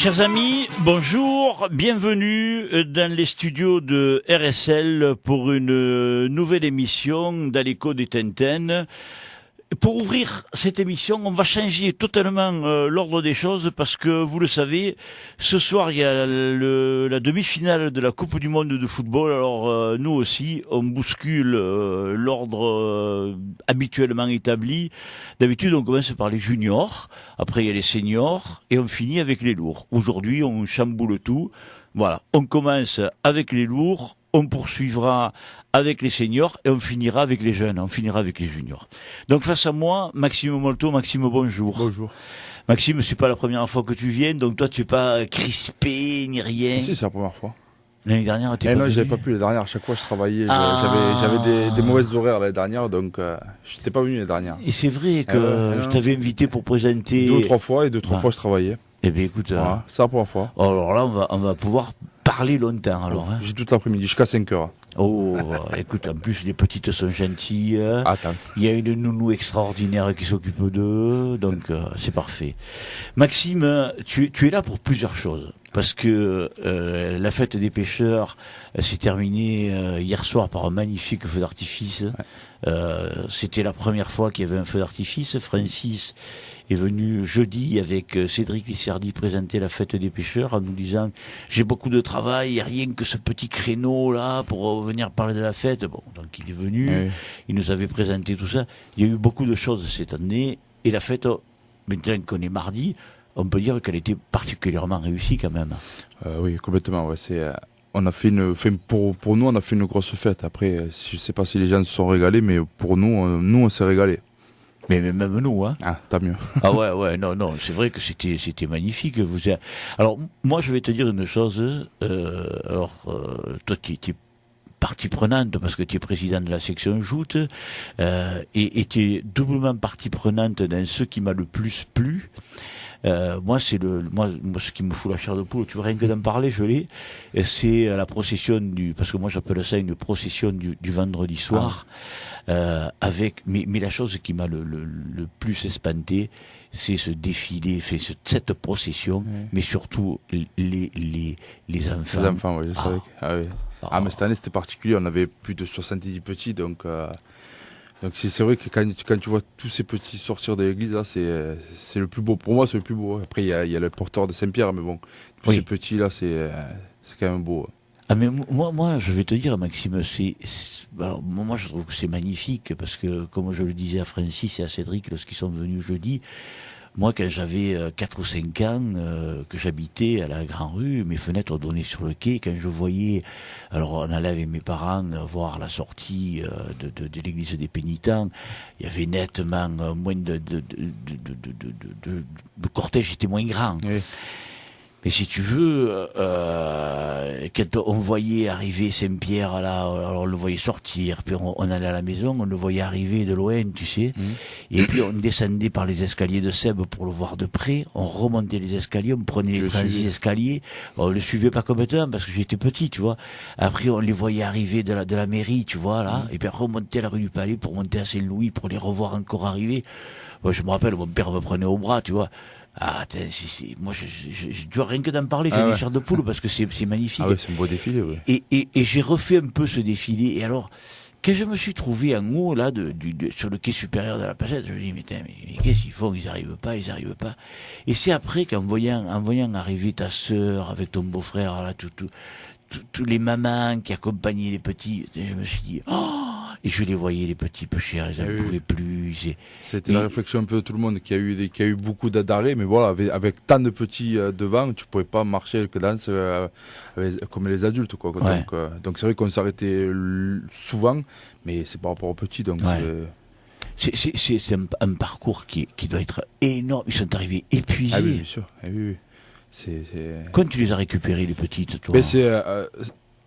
Chers amis, bonjour, bienvenue dans les studios de RSL pour une nouvelle émission dans l'écho des Tintin. Pour ouvrir cette émission, on va changer totalement l'ordre des choses parce que, vous le savez, ce soir, il y a la demi-finale de la Coupe du Monde de football. Alors, nous aussi, on bouscule l'ordre habituellement établi. D'habitude, on commence par les juniors, après il y a les seniors, et on finit avec les lourds. Aujourd'hui, on chamboule tout. Voilà, on commence avec les lourds, on poursuivra avec les seniors et on finira avec les jeunes, on finira avec les juniors. Donc face à moi, Maxime Molto. Maxime, bonjour. Bonjour. Maxime, c'est pas la première fois que tu viens, donc toi tu es pas crispé ni rien. Si, c'est la première fois. L'année dernière, tu pas venu. J'avais pas pu l'année dernière. À chaque fois, je travaillais. J'avais des mauvaises horaires l'année dernière, donc je n'étais pas venu l'année dernière. Et c'est vrai que je t'avais invité pour présenter. 2 ou 3 fois, et 2 ou 3 fois, je travaillais. Eh bien, écoute, voilà, c'est la première fois. Alors là, on va pouvoir parler longtemps, alors. Hein. J'ai toute l'après-midi, jusqu'à 5h. Oh, écoute, en plus, les petites sont gentilles. Attends. Il y a une nounou extraordinaire qui s'occupe d'eux, donc c'est parfait. Maxime, tu es là pour plusieurs choses. Parce que la fête des pêcheurs s'est terminée hier soir par un magnifique feu d'artifice. Ouais. C'était la première fois qu'il y avait un feu d'artifice. Francis est venu jeudi avec Cédric Lisserdi présenter la fête des pêcheurs en nous disant « J'ai beaucoup de travail, il n'y a rien que ce petit créneau là pour venir parler de la fête. » Bon, donc il est venu, oui. Il nous avait présenté tout ça. Il y a eu beaucoup de choses cette année et la fête, maintenant qu'on est mardi, on peut dire qu'elle était particulièrement réussie quand même. Oui, complètement. Ouais, on a fait pour nous, on a fait une grosse fête. Après, je sais pas si les gens se sont régalés, mais pour nous, on s'est régalés. Mais même nous, hein. Ah, tant mieux. Ah ouais, non, c'est vrai que c'était magnifique. Alors, moi, je vais te dire une chose. Toi, tu es partie prenante parce que tu es président de la section joute et tu es doublement partie prenante dans ce qui m'a le plus plu. Moi, ce qui me fout la chair de poule, tu vois, rien que d'en parler, je l'ai. C'est la procession parce que moi j'appelle ça une procession du vendredi soir, mais la chose qui m'a le plus espanté, c'est ce défilé, cette procession, mais surtout les enfants. Les enfants, oui, je savais. Ah oui. Mais cette année c'était particulier, on avait plus de 70 petits, donc c'est vrai que quand tu vois tous ces petits sortir de l'église, là, c'est le plus beau. Pour moi, c'est le plus beau. Après, il y a le porteur de Saint-Pierre, mais bon, tous ces petits là, c'est quand même beau. Ah mais moi, je vais te dire, Maxime, moi je trouve que c'est magnifique parce que, comme je le disais à Francis et à Cédric lorsqu'ils sont venus jeudi, moi, quand j'avais 4 ou 5 ans, que j'habitais à la Grand Rue, mes fenêtres donnaient sur le quai. Quand je voyais, alors on allait avec mes parents voir la sortie de l'église des pénitents, il y avait nettement moins de cortège était moins grand. Oui. Mais si tu veux, quand on voyait arriver Saint-Pierre, là, alors on le voyait sortir, puis on allait à la maison, on le voyait arriver de loin, tu sais, et puis on descendait par les escaliers de Sèvres pour le voir de près, on remontait les escaliers, on prenait les 36 escaliers, on le suivait pas complètement parce que j'étais petit, tu vois. Après on les voyait arriver de la mairie, tu vois, là, et puis remonter à la rue du Palais pour monter à Saint-Louis, pour les revoir encore arriver. Moi, je me rappelle, mon père me prenait au bras, tu vois. Ah, moi, je dois rien que d'en parler, j'ai des chairs de poule parce que c'est magnifique. Ah ouais, c'est un beau défilé, oui. Et j'ai refait un peu ce défilé. Et alors, quand je me suis trouvé en haut, là, sur le quai supérieur de la Pagette, je me dis, mais qu'est-ce qu'ils font? Ils arrivent pas. Et c'est après qu'en voyant arriver ta sœur avec ton beau-frère, là, tous les mamans qui accompagnaient les petits, je me suis dit, et je les voyais, les petits peu chers, ils n'en pouvaient plus. C'était la réflexion un peu de tout le monde qui a eu beaucoup d'arrêts, mais voilà, avec tant de petits devant, tu pouvais pas marcher avec danse comme les adultes, quoi. Ouais. Donc c'est vrai qu'on s'arrêtait souvent, mais c'est par rapport aux petits, donc c'est un parcours qui doit être énorme. Ils sont arrivés épuisés. Ah oui, bien sûr. Ah oui. Quand tu les as récupérés, les petites, toi?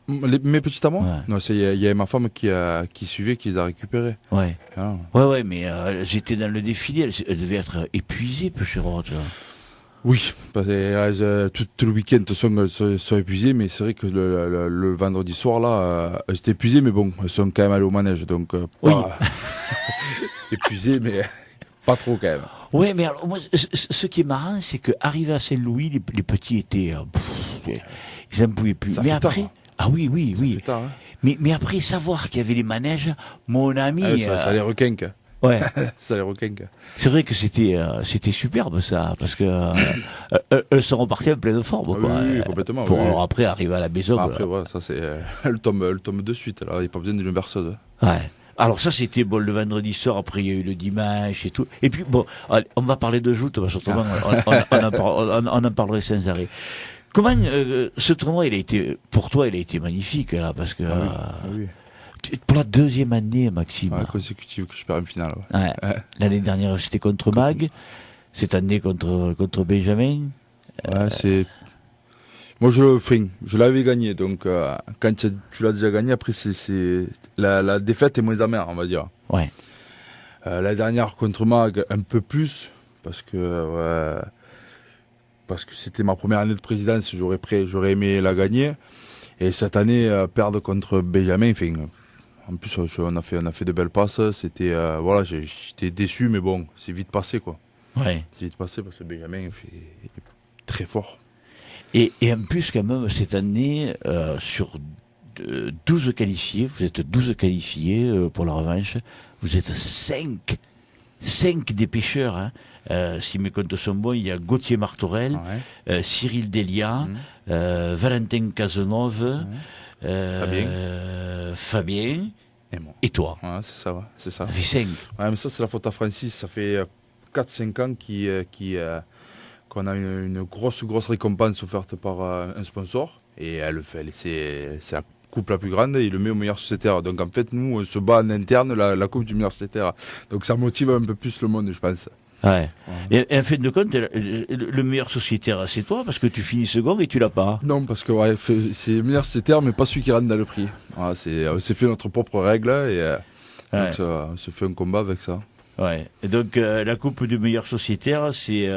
Mes petites à moi? Ouais. Non, il y avait ma femme qui suivait, qui les a récupérées. Ouais. Ah. Ouais, mais j'étais dans le défilé, elle devait être épuisée, Peucherotte. Oui, parce que tout le week-end, elles sont épuisées, mais c'est vrai que le vendredi soir, là, elles étaient épuisées, mais bon, elles sont quand même allées au manège, donc oui. épuisées, mais... Pas trop quand même. Ouais, mais alors, moi, ce qui est marrant, c'est qu'arrivé à Saint-Louis, les petits étaient, ils n'en pouvaient plus. Ça Mais fait après, tard, ah oui, oui, Ça oui. fait tard, hein. Mais après, savoir qu'il y avait les manèges, mon ami, Ah oui, ça les requinque. ouais. Ça les requinque. C'est vrai que c'était superbe ça, parce que elles sont reparties en pleine forme, Ah quoi. oui, oui, complètement. Pour oui, oui. alors après arriver à la maison. Après, voilà, ça c'est. Elle tombe de suite, là. Il n'y a pas besoin d'une berceuse. Ouais. Alors ça c'était bon le vendredi soir, après il y a eu le dimanche et tout. Et puis bon, allez, on va parler de joute, parce que autrement, on en parlerait sans arrêt. Comment ce tournoi, pour toi, il a été magnifique là, parce que Oui. pour la deuxième année, Maxime. Ouais, consécutive que je perds une finale. Ouais. Ouais. L'année dernière c'était contre Mag, cette année contre Benjamin. Ouais, c'est. Moi, je l'avais gagné, donc quand tu l'as déjà gagné, après, la défaite est moins amère, on va dire. Ouais. La dernière contre Mag, un peu plus, parce que c'était ma première année de présidence, j'aurais aimé la gagner. Et cette année, perdre contre Benjamin, enfin, en plus, on a fait de belles passes. C'était, voilà, j'étais déçu, mais bon, c'est vite passé, quoi. Ouais. C'est vite passé parce que Benjamin est très fort. Et en plus, quand même, cette année, sur 12 qualifiés, vous êtes 12 qualifiés pour la revanche, vous êtes 5 des pêcheurs. Hein. Si mes comptes sont bons, il y a Gauthier Martorell, Cyril Delia, Valentin Cazenove, Fabien et toi. Ouais, c'est ça, ouais, c'est ça. Ça fait 5. Ouais, mais ça, c'est la faute à Francis. Ça fait 4-5 ans qu'on a une grosse récompense offerte par un sponsor. Et c'est la coupe la plus grande, et il le met au meilleur sociétaire. Donc en fait, nous, on se bat en interne la coupe du meilleur sociétaire. Donc ça motive un peu plus le monde, je pense. Ouais. Et en fin de compte, le meilleur sociétaire, c'est toi, parce que tu finis second et tu l'as pas. Non, parce que c'est le meilleur sociétaire, mais pas celui qui rentre dans le prix. Voilà, on s'est fait notre propre règle, et donc on se fait un combat avec ça. Ouais. Et donc la coupe du meilleur sociétaire, c'est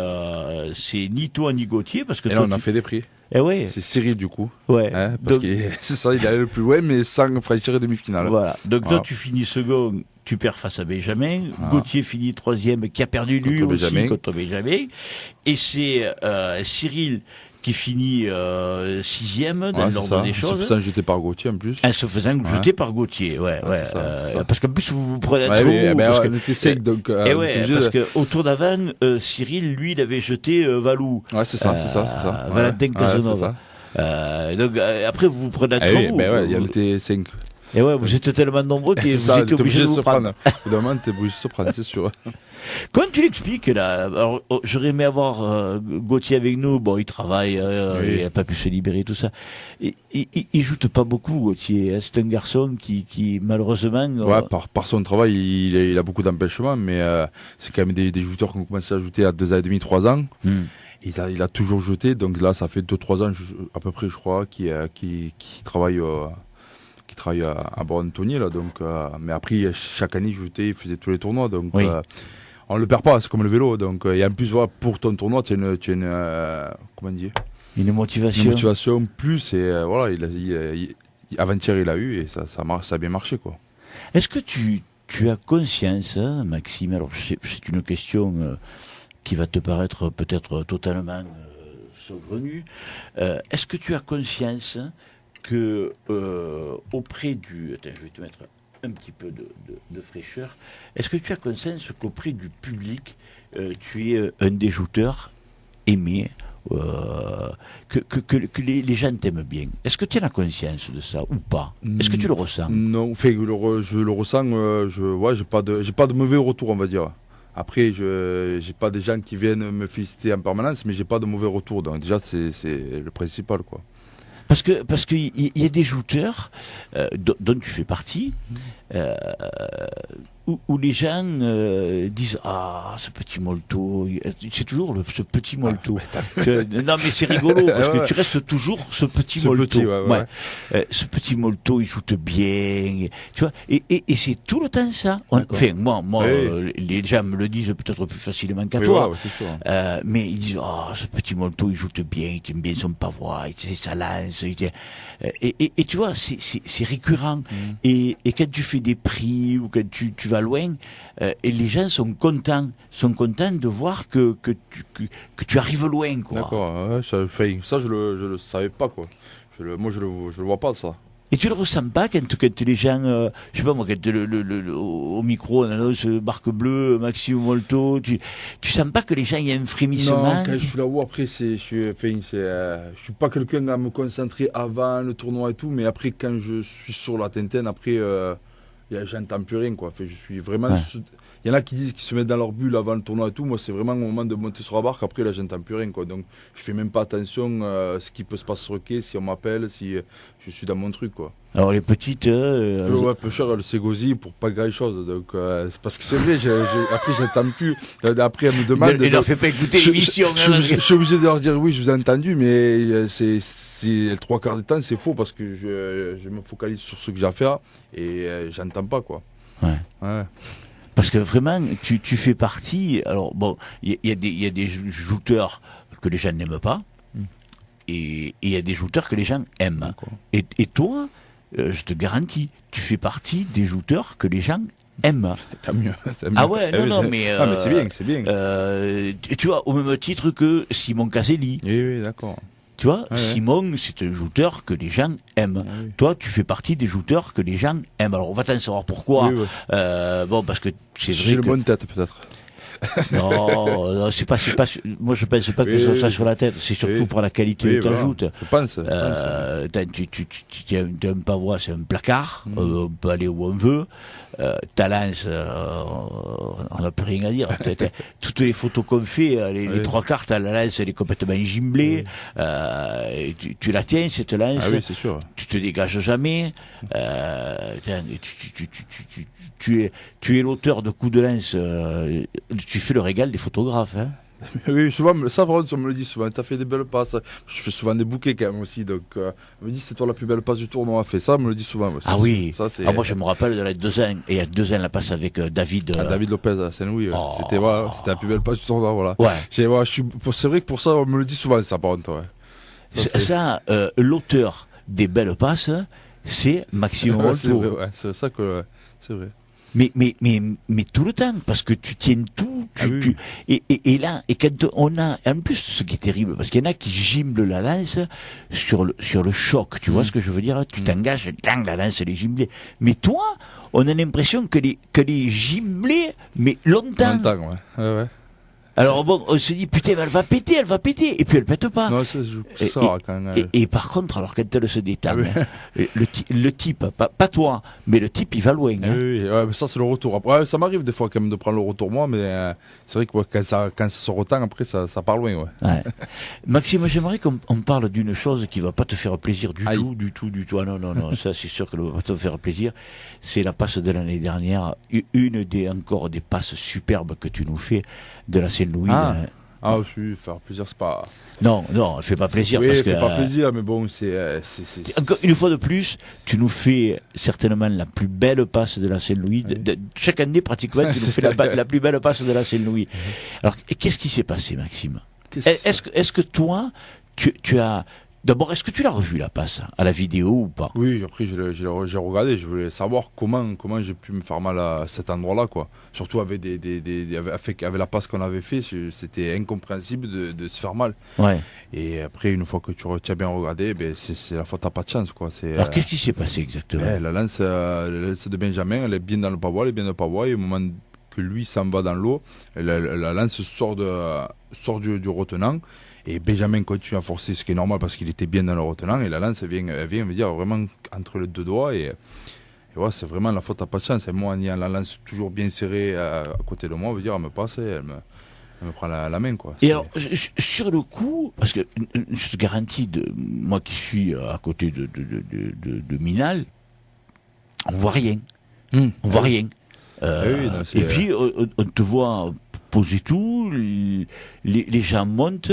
ni toi ni Gauthier, parce que et toi, là, on a fait des prix. Eh ouais. C'est Cyril du coup. Ouais. Hein, parce que c'est ça, il est allé le plus loin, mais sans franchir les demi-finales. Voilà. Donc toi, tu finis second, tu perds face à Benjamin. Gauthier finit troisième, qui a perdu lui aussi contre Benjamin. Et c'est Cyril qui finit sixième dans l'ordre des choses. En se faisant jeter par Gauthier en plus. En se faisant jeter par Gauthier, c'est ça. Parce qu'en plus vous prenez trop. On était sec, donc. Parce qu'au tour d'avant, Cyril, lui, il avait jeté Valou. Ouais, c'est ça. Valentin Cazenove. Donc après vous prenez trop. Il y en était 5. Et ouais, vous êtes tellement nombreux que vous êtes obligé de vous prendre. Évidemment, t'es obligé de se prendre, c'est sûr. Comment tu l'expliques là? Alors, j'aurais aimé avoir Gauthier avec nous. Bon, il travaille, il n'a pas pu se libérer, tout ça. Il joue pas beaucoup, Gauthier. Hein. C'est un garçon qui malheureusement. Ouais, par son travail, il a beaucoup d'empêchements, mais c'est quand même des joueurs qui ont commencé à jouer à 2 ans et demi, 3 ans. Il a toujours jeté, donc là, ça fait 2-3 ans à peu près, je crois, qu'il travaille. Qui travaille à Bordeaux-Antony, là, donc, mais après, chaque année, il faisait tous les tournois, donc on le perd pas, c'est comme le vélo, donc, et en plus, voilà, pour ton tournoi, tu as comment dire, une motivation. Une motivation plus, et voilà, avant-hier, il a eu, et ça a bien marché, quoi. Est-ce que tu as conscience, hein, Maxime, alors c'est une question qui va te paraître peut-être totalement saugrenue, est-ce que tu as conscience que auprès du... Attends, je vais te mettre un petit peu de fraîcheur. Est-ce que tu as conscience qu'auprès du public, tu es un des jouteurs aimés, que les gens t'aiment bien? Est-ce que tu as la conscience de ça ou pas? Est-ce que tu le ressens? Non, je le ressens, j'ai pas de mauvais retour, on va dire. Après, j'ai pas des gens qui viennent me féliciter en permanence, mais j'ai pas de mauvais retour. Donc déjà, c'est le principal, quoi. Parce que il y a des jouteurs dont tu fais partie où les gens disent ce petit molto, c'est toujours ce petit molto. Non mais c'est rigolo parce que tu restes toujours ce petit molto. Ce petit molto, il joue bien, tu vois. Et c'est tout le temps ça. Enfin moi les gens me le disent peut-être plus facilement qu'à toi. Mais ils disent ce petit molto, il joue bien, il aime bien son pavois, il sait sa lance. Et tu vois, c'est récurrent. Et quand tu fais des prix ou quand tu vas vas loin, et les gens sont contents de voir que tu arrives loin, quoi. D'accord, ouais, ça je le savais pas, quoi. Moi je le vois pas, ça. Et tu le ressens pas quand les gens, je sais pas moi, quand au micro on annonce Marque Bleue, Maxime Molto, tu sens pas que les gens il y a un frémissement? Non, quand je suis là-haut, après, je suis pas quelqu'un à me concentrer avant le tournoi et tout, mais après, quand je suis sur la Tintin, après, j'entends plus rien, quoi. Fait, je suis vraiment. Ouais. Il y en a qui disent qu'ils se mettent dans leur bulle avant le tournoi et tout. Moi, c'est vraiment au moment de monter sur la barque. Après, là, j'entends plus rien, quoi. Donc, je fais même pas attention à ce qui peut se passer sur le quai, si on m'appelle, si je suis dans mon truc, quoi. Alors les petites, Pêcheur, elle s'est gosille pour pas grand chose. Donc, c'est parce que c'est vrai, après, j'entends plus. Après, elle me demande. il leur fait pas écouter l'émission. Je suis obligé de leur dire oui, je vous ai entendu, mais c'est le trois quarts du temps, c'est faux parce que je me focalise sur ce que j'ai à faire et j'entends pas, quoi. Ouais. Parce que vraiment, tu fais partie. Alors bon, il y a des jouteurs que les gens n'aiment pas, et il y a des jouteurs que les gens aiment. Et toi, je te garantis, tu fais partie des jouteurs que les gens aiment. T'as mieux. Ah ouais, non, mais. Ah, mais c'est bien. Tu vois, au même titre que Simon Caselli. Oui, d'accord. Tu vois, Ouais. Simon, c'est un jouteur que les gens aiment. Oui. Toi, tu fais partie des jouteurs que les gens aiment. Alors, on va t'en savoir pourquoi. Oui. Bon, parce que c'est J'ai vrai le que... bonne tête, peut-être. Non, c'est pas, moi je pense pas que ce soit ça sur la tête, c'est surtout pour la qualité de ta voilà. joute. Je pense. Tu as un pavois, c'est un placard, on peut aller où on veut. Ta lance, on n'a plus rien à dire. Toutes les photos qu'on fait, les trois quarts, la lance, elle est complètement gimblée. Tu la tiens, cette lance. Ah oui, c'est sûr. Tu te dégages jamais. Tu es l'auteur de coups de lance. Tu fais le régal des photographes. Hein. Oui, souvent, ça, par contre, on me le dit souvent. T'as fait des belles passes. Je fais souvent des bouquets quand même aussi. Donc, on me dit, c'est toi la plus belle passe du tournoi. Fait ça, on me le dit souvent. Ah oui. Ça, c'est... Moi, je me rappelle de la 2 ans. Et il y a 2 ans, la passe avec David. David Lopez à Saint-Louis. Oh. C'était la plus belle passe du tournoi. Voilà. Ouais. C'est vrai que pour ça, on me le dit souvent, ça, par contre. Ouais. L'auteur des belles passes, c'est Maxime Molto. C'est vrai, ouais. C'est ça que. C'est vrai. Mais tout le temps, parce que tu tiens tout, et là, et quand on a, en plus, ce qui est terrible, parce qu'il y en a qui gimblent la lance sur le choc, tu vois ce que je veux dire? Tu t'engages, tang, la lance, elle est gimblée. Mais toi, on a l'impression que les gimblée, mais longtemps. Ouais. Alors bon, on se dit, putain, elle va péter, et puis elle pète pas. Non, ça quand même. Et par contre, alors quand elle se détend, le type, pas toi, mais le type, il va loin. Oui, mais ça c'est le retour. Après, ça m'arrive des fois quand même de prendre le retour moi, mais c'est vrai que quand ça se retend, après ça part loin. Ouais. Maxime, j'aimerais qu'on parle d'une chose qui va pas te faire plaisir du tout. Ah non, ça c'est sûr que ça va pas te faire plaisir. C'est la passe de l'année dernière, une encore des passes superbes que tu nous fais de la Saint-Louis. Oui, faire plaisir, c'est pas. Non, elle fait pas plaisir. Oui, parce elle fait que, pas plaisir, mais bon, c'est. Encore une fois de plus, tu nous fais certainement la plus belle passe de la Saint-Louis. Chaque année, pratiquement, tu nous fais la plus belle passe de la Saint-Louis. Alors, qu'est-ce qui s'est passé, Maxime? Est-ce que toi, tu as... D'abord, est-ce que tu l'as revu la passe à la vidéo ou pas? Oui, après j'ai regardé, je voulais savoir comment j'ai pu me faire mal à cet endroit-là, quoi. Surtout avec avec la passe qu'on avait fait, c'était incompréhensible de se faire mal. Ouais. Et après, une fois que tu as bien regardé, c'est la fois t'as pas de chance, quoi. Alors qu'est-ce qui s'est passé exactement? La lance de Benjamin, elle est bien dans le pavois, elle est bien dans le pavois, et au moment que lui s'en va dans l'eau, la lance sort du retenant. Et Benjamin continue à forcer, ce qui est normal parce qu'il était bien dans le retenant. Et la lance, elle vient me dire vraiment entre les deux doigts. Et ouais, c'est vraiment la faute à pas de chance. Et moi, en ayant la lance toujours bien serrée à côté de moi, elle veut dire, elle me passe, elle me prend la main, quoi. Et alors, sur le coup, parce que je te garantis, moi qui suis à côté de Minal, on voit rien. On voit rien. Et puis, on te voit poser tout, les gens montent,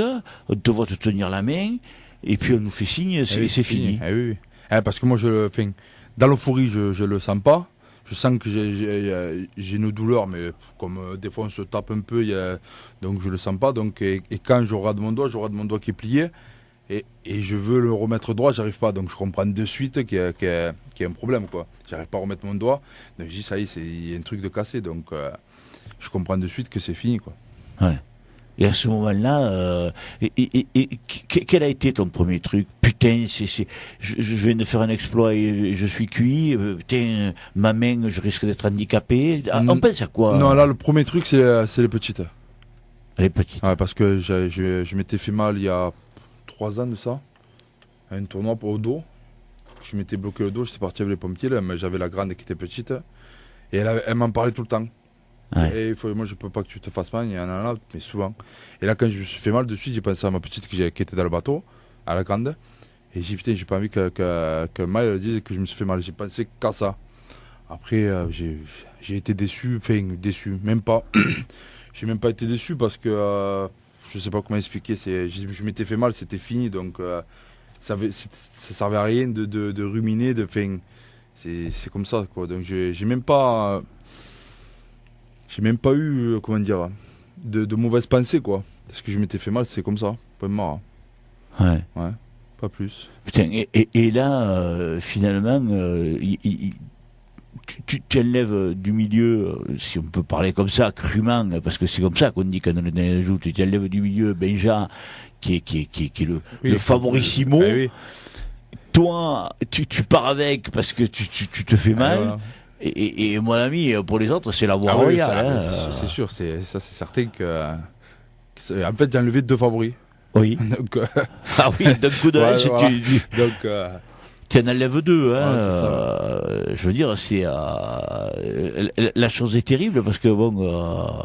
on te voit te tenir la main, et puis on nous fait signe, c'est fini. Oui. Parce que moi, dans l'euphorie, je le sens pas. Je sens que j'ai une douleur, mais comme des fois on se tape un peu, donc je le sens pas. Donc, et quand je regarde mon doigt qui est plié, Et je veux le remettre droit, j'arrive pas. Donc je comprends de suite qu'il y a un problème, quoi. J'arrive pas à remettre mon doigt. Donc je dis, ça y est, il y a un truc de cassé. Donc je comprends de suite que c'est fini, quoi. Ouais. Et à ce moment-là, quel a été ton premier truc? Putain, je viens de faire un exploit et je suis cuit. Putain, ma main, je risque d'être handicapé. On pense à quoi? Non, là, le premier truc, c'est les petites. Les petites. Ouais, parce que je m'étais fait mal il y a 3 ans de ça, à un tournoi au dos. Je m'étais bloqué le dos, j'étais parti avec les pompiers, là, mais j'avais la grande qui était petite. Et elle m'en parlait tout le temps. Ouais. Et moi, je peux pas que tu te fasses mal, il y en a là, mais souvent. Et là, quand je me suis fait mal de suite, j'ai pensé à ma petite qui était dans le bateau, à la grande. Et j'ai dit, putain, j'ai pas envie que Maëlle dise que je me suis fait mal. J'ai pensé qu'à ça. Après, j'ai été déçu, déçu, même pas. J'ai même pas été déçu parce que je sais pas comment expliquer. Je m'étais fait mal, c'était fini, donc ça servait à rien de ruminer, c'est comme ça, quoi. Donc j'ai même pas eu, comment dire, de mauvaises pensées, quoi. Parce que je m'étais fait mal, c'est comme ça, pas marre. Ouais. Ouais, pas plus. Putain, et là, finalement, tu enlèves du milieu, si on peut parler comme ça, crûment, parce que c'est comme ça qu'on dit quand on est dans les joutes, tu enlèves du milieu Benja, qui est le favorissimo. Oui. Toi, tu pars avec parce que tu te fais mal. Voilà. Et mon ami, pour les autres, c'est la voie Ah oui, royale. c'est sûr, c'est certain que en fait, j'ai enlevé 2 favoris. Oui. Donc, Ah oui, d'un coup de lance, voilà. Donc, tu en enlèves 2. Hein, ouais, c'est ça. je veux dire, c'est la chose est terrible parce que bon,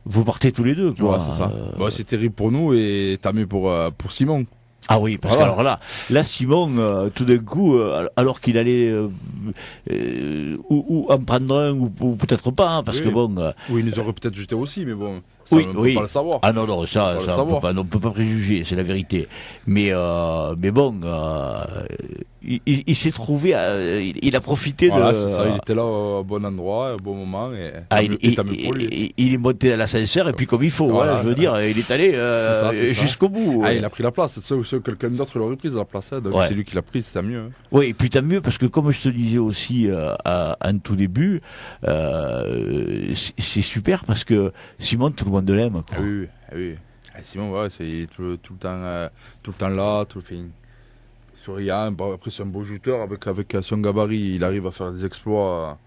vous partez tous les deux. Quoi. ouais, c'est ça. Bon, c'est terrible pour nous et tant mieux pour Simon. Ah oui, parce Voilà. qu'alors là, Simon, tout d'un coup, alors qu'il allait ou en prendre un ou peut-être pas, hein, parce Oui. que bon. Oui, ils nous auraient peut-être jeté aussi, mais bon, ça, on ne peut pas le savoir. Ah non, ça on peut pas préjuger, c'est la vérité. Mais bon, il s'est trouvé, il a profité Voilà, de. c'est ça, il était là au bon endroit, au bon moment, et tant mieux pour lui. Il est monté à l'ascenseur et puis comme il faut, Voilà. hein, je veux dire, il est allé C'est ça. jusqu'au bout. Ah, il a pris la place, quelqu'un d'autre l'aurait prise à la place, hein, donc Ouais. c'est lui qui l'a prise, c'est mieux. Hein. Oui, et puis tant mieux, parce que comme je te disais aussi en tout début, c'est super parce que Simon, tout le monde l'aime. Quoi. Ah oui. Ah, Simon, ouais, il est tout le temps là, souriant. Bon, après, c'est un beau shooter avec son gabarit, il arrive à faire des exploits.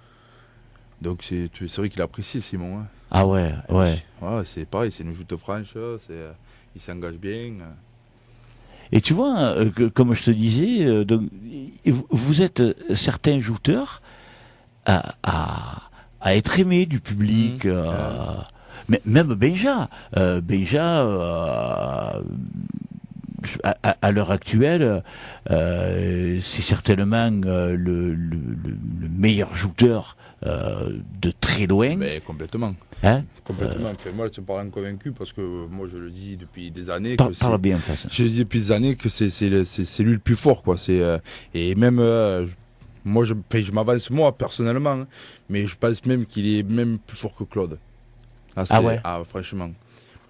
Donc c'est vrai qu'il apprécie Simon. Hein. Ah ouais. Ouais, c'est pareil, c'est une joute franche, il s'engage bien. Et tu vois, comme je te disais, donc, vous êtes certains jouteurs à être aimés du public. Mais même Benja. À l'heure actuelle, c'est certainement le meilleur joueur de très loin. Mais complètement. Hein Complètement. Enfin, moi, tu me parles convaincu parce que moi, je le dis depuis des années. Parle bien en face. Je le dis depuis des années que c'est lui le plus fort, quoi. Et même moi, je m'avance moi personnellement, hein, mais je pense même qu'il est même plus fort que Claude. Ah ouais. Ah, franchement.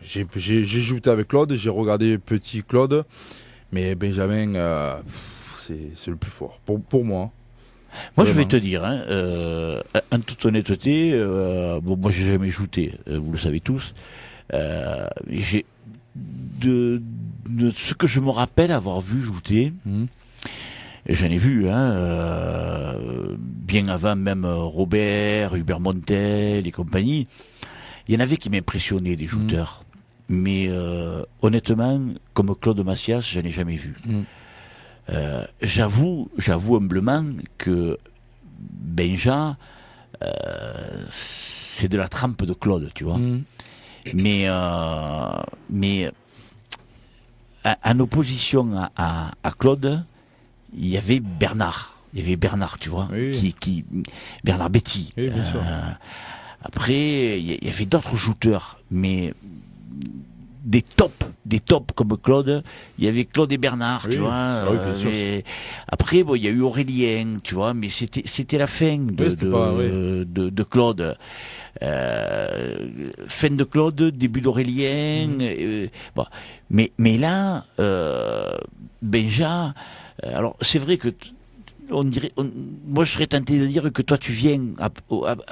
J'ai joué avec Claude, j'ai regardé petit Claude, mais Benjamin, c'est le plus fort pour moi. Moi, Vraiment. je vais te dire, en toute honnêteté, moi, j'ai jamais shooté, vous le savez tous. J'ai de ce que je me rappelle avoir vu shooter, j'en ai vu, bien avant même Robert, Hubert Montel et compagnie. Il y en avait qui m'impressionnaient, des shooters. Mais honnêtement, comme Claude Massias, je n'ai jamais vu. J'avoue humblement que Benja, c'est de la trempe de Claude, tu vois. Mais en opposition à Claude, il y avait Bernard. Tu vois, oui. Bernard Betty. Oui, bien sûr. Après, il y avait d'autres shooters, mais des tops comme Claude. Il y avait Claude et Bernard, Oui, tu vois. oui, bien sûr. Après, bon, il y a eu Aurélien, tu vois, mais c'était la fin de Claude. Fin de Claude, début d'Aurélien. Bon. Mais là, Benja, alors c'est vrai que moi je serais tenté de dire que toi tu viens à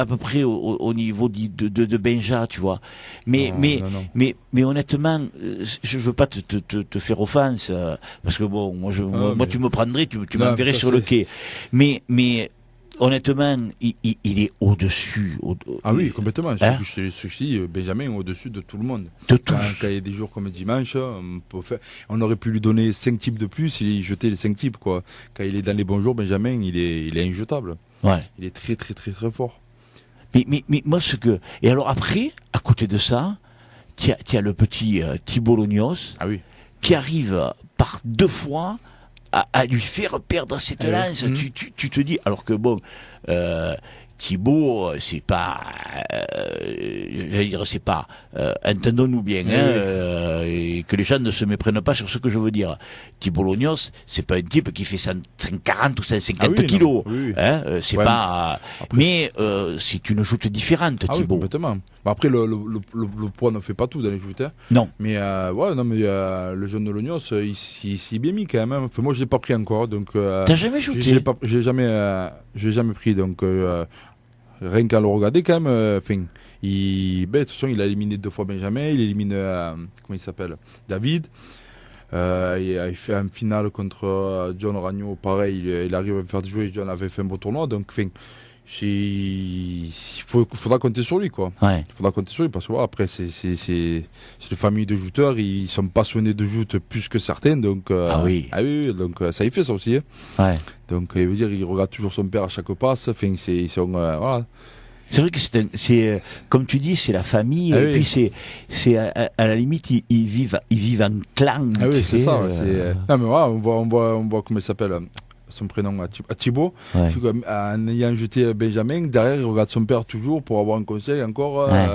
peu près au niveau de Benja, tu vois. Mais Non. mais honnêtement, je veux pas te faire offense, parce que bon, moi mais- tu me prendrais, tu Non, m'enverrais ça, sur le c'est- quai. Mais honnêtement, il est au-dessus. Ah oui, complètement. Hein Ce que je dis, Benjamin au-dessus de tout le monde. De tout. Quand il y a des jours comme dimanche, on aurait pu lui donner 5 types de plus, il jetait les 5 types, quoi. Quand il est dans les bons jours, Benjamin, il est injetable. Ouais. Il est très, très, très, très fort. Mais moi, et alors après, à côté de ça, tu as le petit Thibault Lognos Ah oui. qui arrive par 2 fois à lui faire perdre cette Eh oui. lance. Tu te dis, alors que bon, Thibault, c'est pas, j'allais dire, c'est pas, entendons-nous bien, Oui, oui. et que les gens ne se méprennent pas sur ce que je veux dire. Thibault Lognos, c'est pas un type qui fait 140 ou 150 Ah oui, non, kilos, oui, oui. hein, c'est Ouais, pas, après, mais c'est une joute différente, Ah oui, Thibault. complètement. Bah, après, le poids ne fait pas tout dans les joutes. Hein. Non. Mais, ouais, non, mais le jeune de l'Ognos, il s'y est bien mis quand même. Hein. Enfin, moi, je ne l'ai pas pris encore. Donc, T'as jamais jouté? j'ai jamais pris. Donc, rien qu'à le regarder quand même. De toute façon, il a éliminé 2 fois Benjamin. Il élimine, comment il s'appelle, David. Il fait un finale contre John Ragno. Pareil, il arrive à me faire jouer. John avait fait un beau tournoi. Donc, il faudra compter sur lui, quoi. Ouais. Il faudra compter sur lui parce que après c'est une famille de jouteurs, ils sont passionnés de joute plus que certains, donc Ah oui. donc ça y fait ça aussi. Hein. Ouais. Donc il veut dire il regarde toujours son père à chaque passe. Enfin ils sont voilà. C'est vrai que c'est comme tu dis, c'est la famille, Ah et oui. puis c'est à la limite ils vivent en clan. Ah oui tu c'est sais, ça. Non mais voilà on voit comment il s'appelle. Son prénom à Thibaut, Ouais. en ayant jeté Benjamin, derrière il regarde son père toujours pour avoir un conseil encore. Ouais.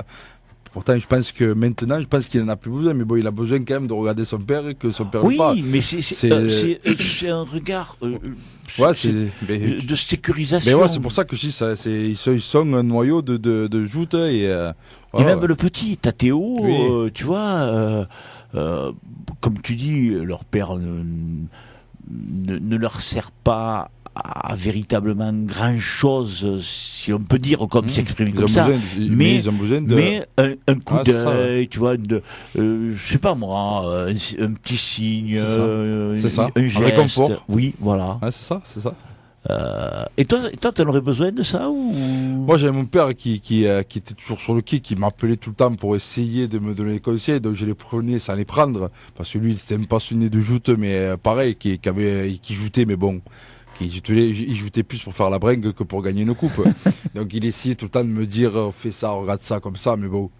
Pourtant, je pense que maintenant, qu'il n'en a plus besoin, mais bon, il a besoin quand même de regarder son père et que son père Oui, le pas. mais c'est un regard Ouais, de sécurisation. mais ouais, c'est pour ça que je dis ça. Ils sont un noyau de joute et. Et Voilà. même le petit, t'as Théo, Oui. tu vois, comme tu dis, leur père ne leur sert pas à véritablement grand chose, si on peut dire, comme s'exprimer Ils comme ont ça. besoin, mais ils ont besoin de. Mais un coup Ah, c'est ça, d'œil, tu vois, je sais pas moi, un petit signe, C'est ça. un Un geste. réconfort. Oui, voilà. Ouais, c'est ça. Et toi, t'en aurais besoin de ça ou Moi, j'avais mon père qui était toujours sur le quai, qui m'appelait tout le temps pour essayer de me donner des conseils. Donc, je les prenais sans les prendre. Parce que lui, il était un passionné de joute, mais pareil, qui joutait, mais bon. Il joutait plus pour faire la bringue que pour gagner une coupe. Donc, il essayait tout le temps de me dire fais ça, regarde ça, comme ça, mais bon.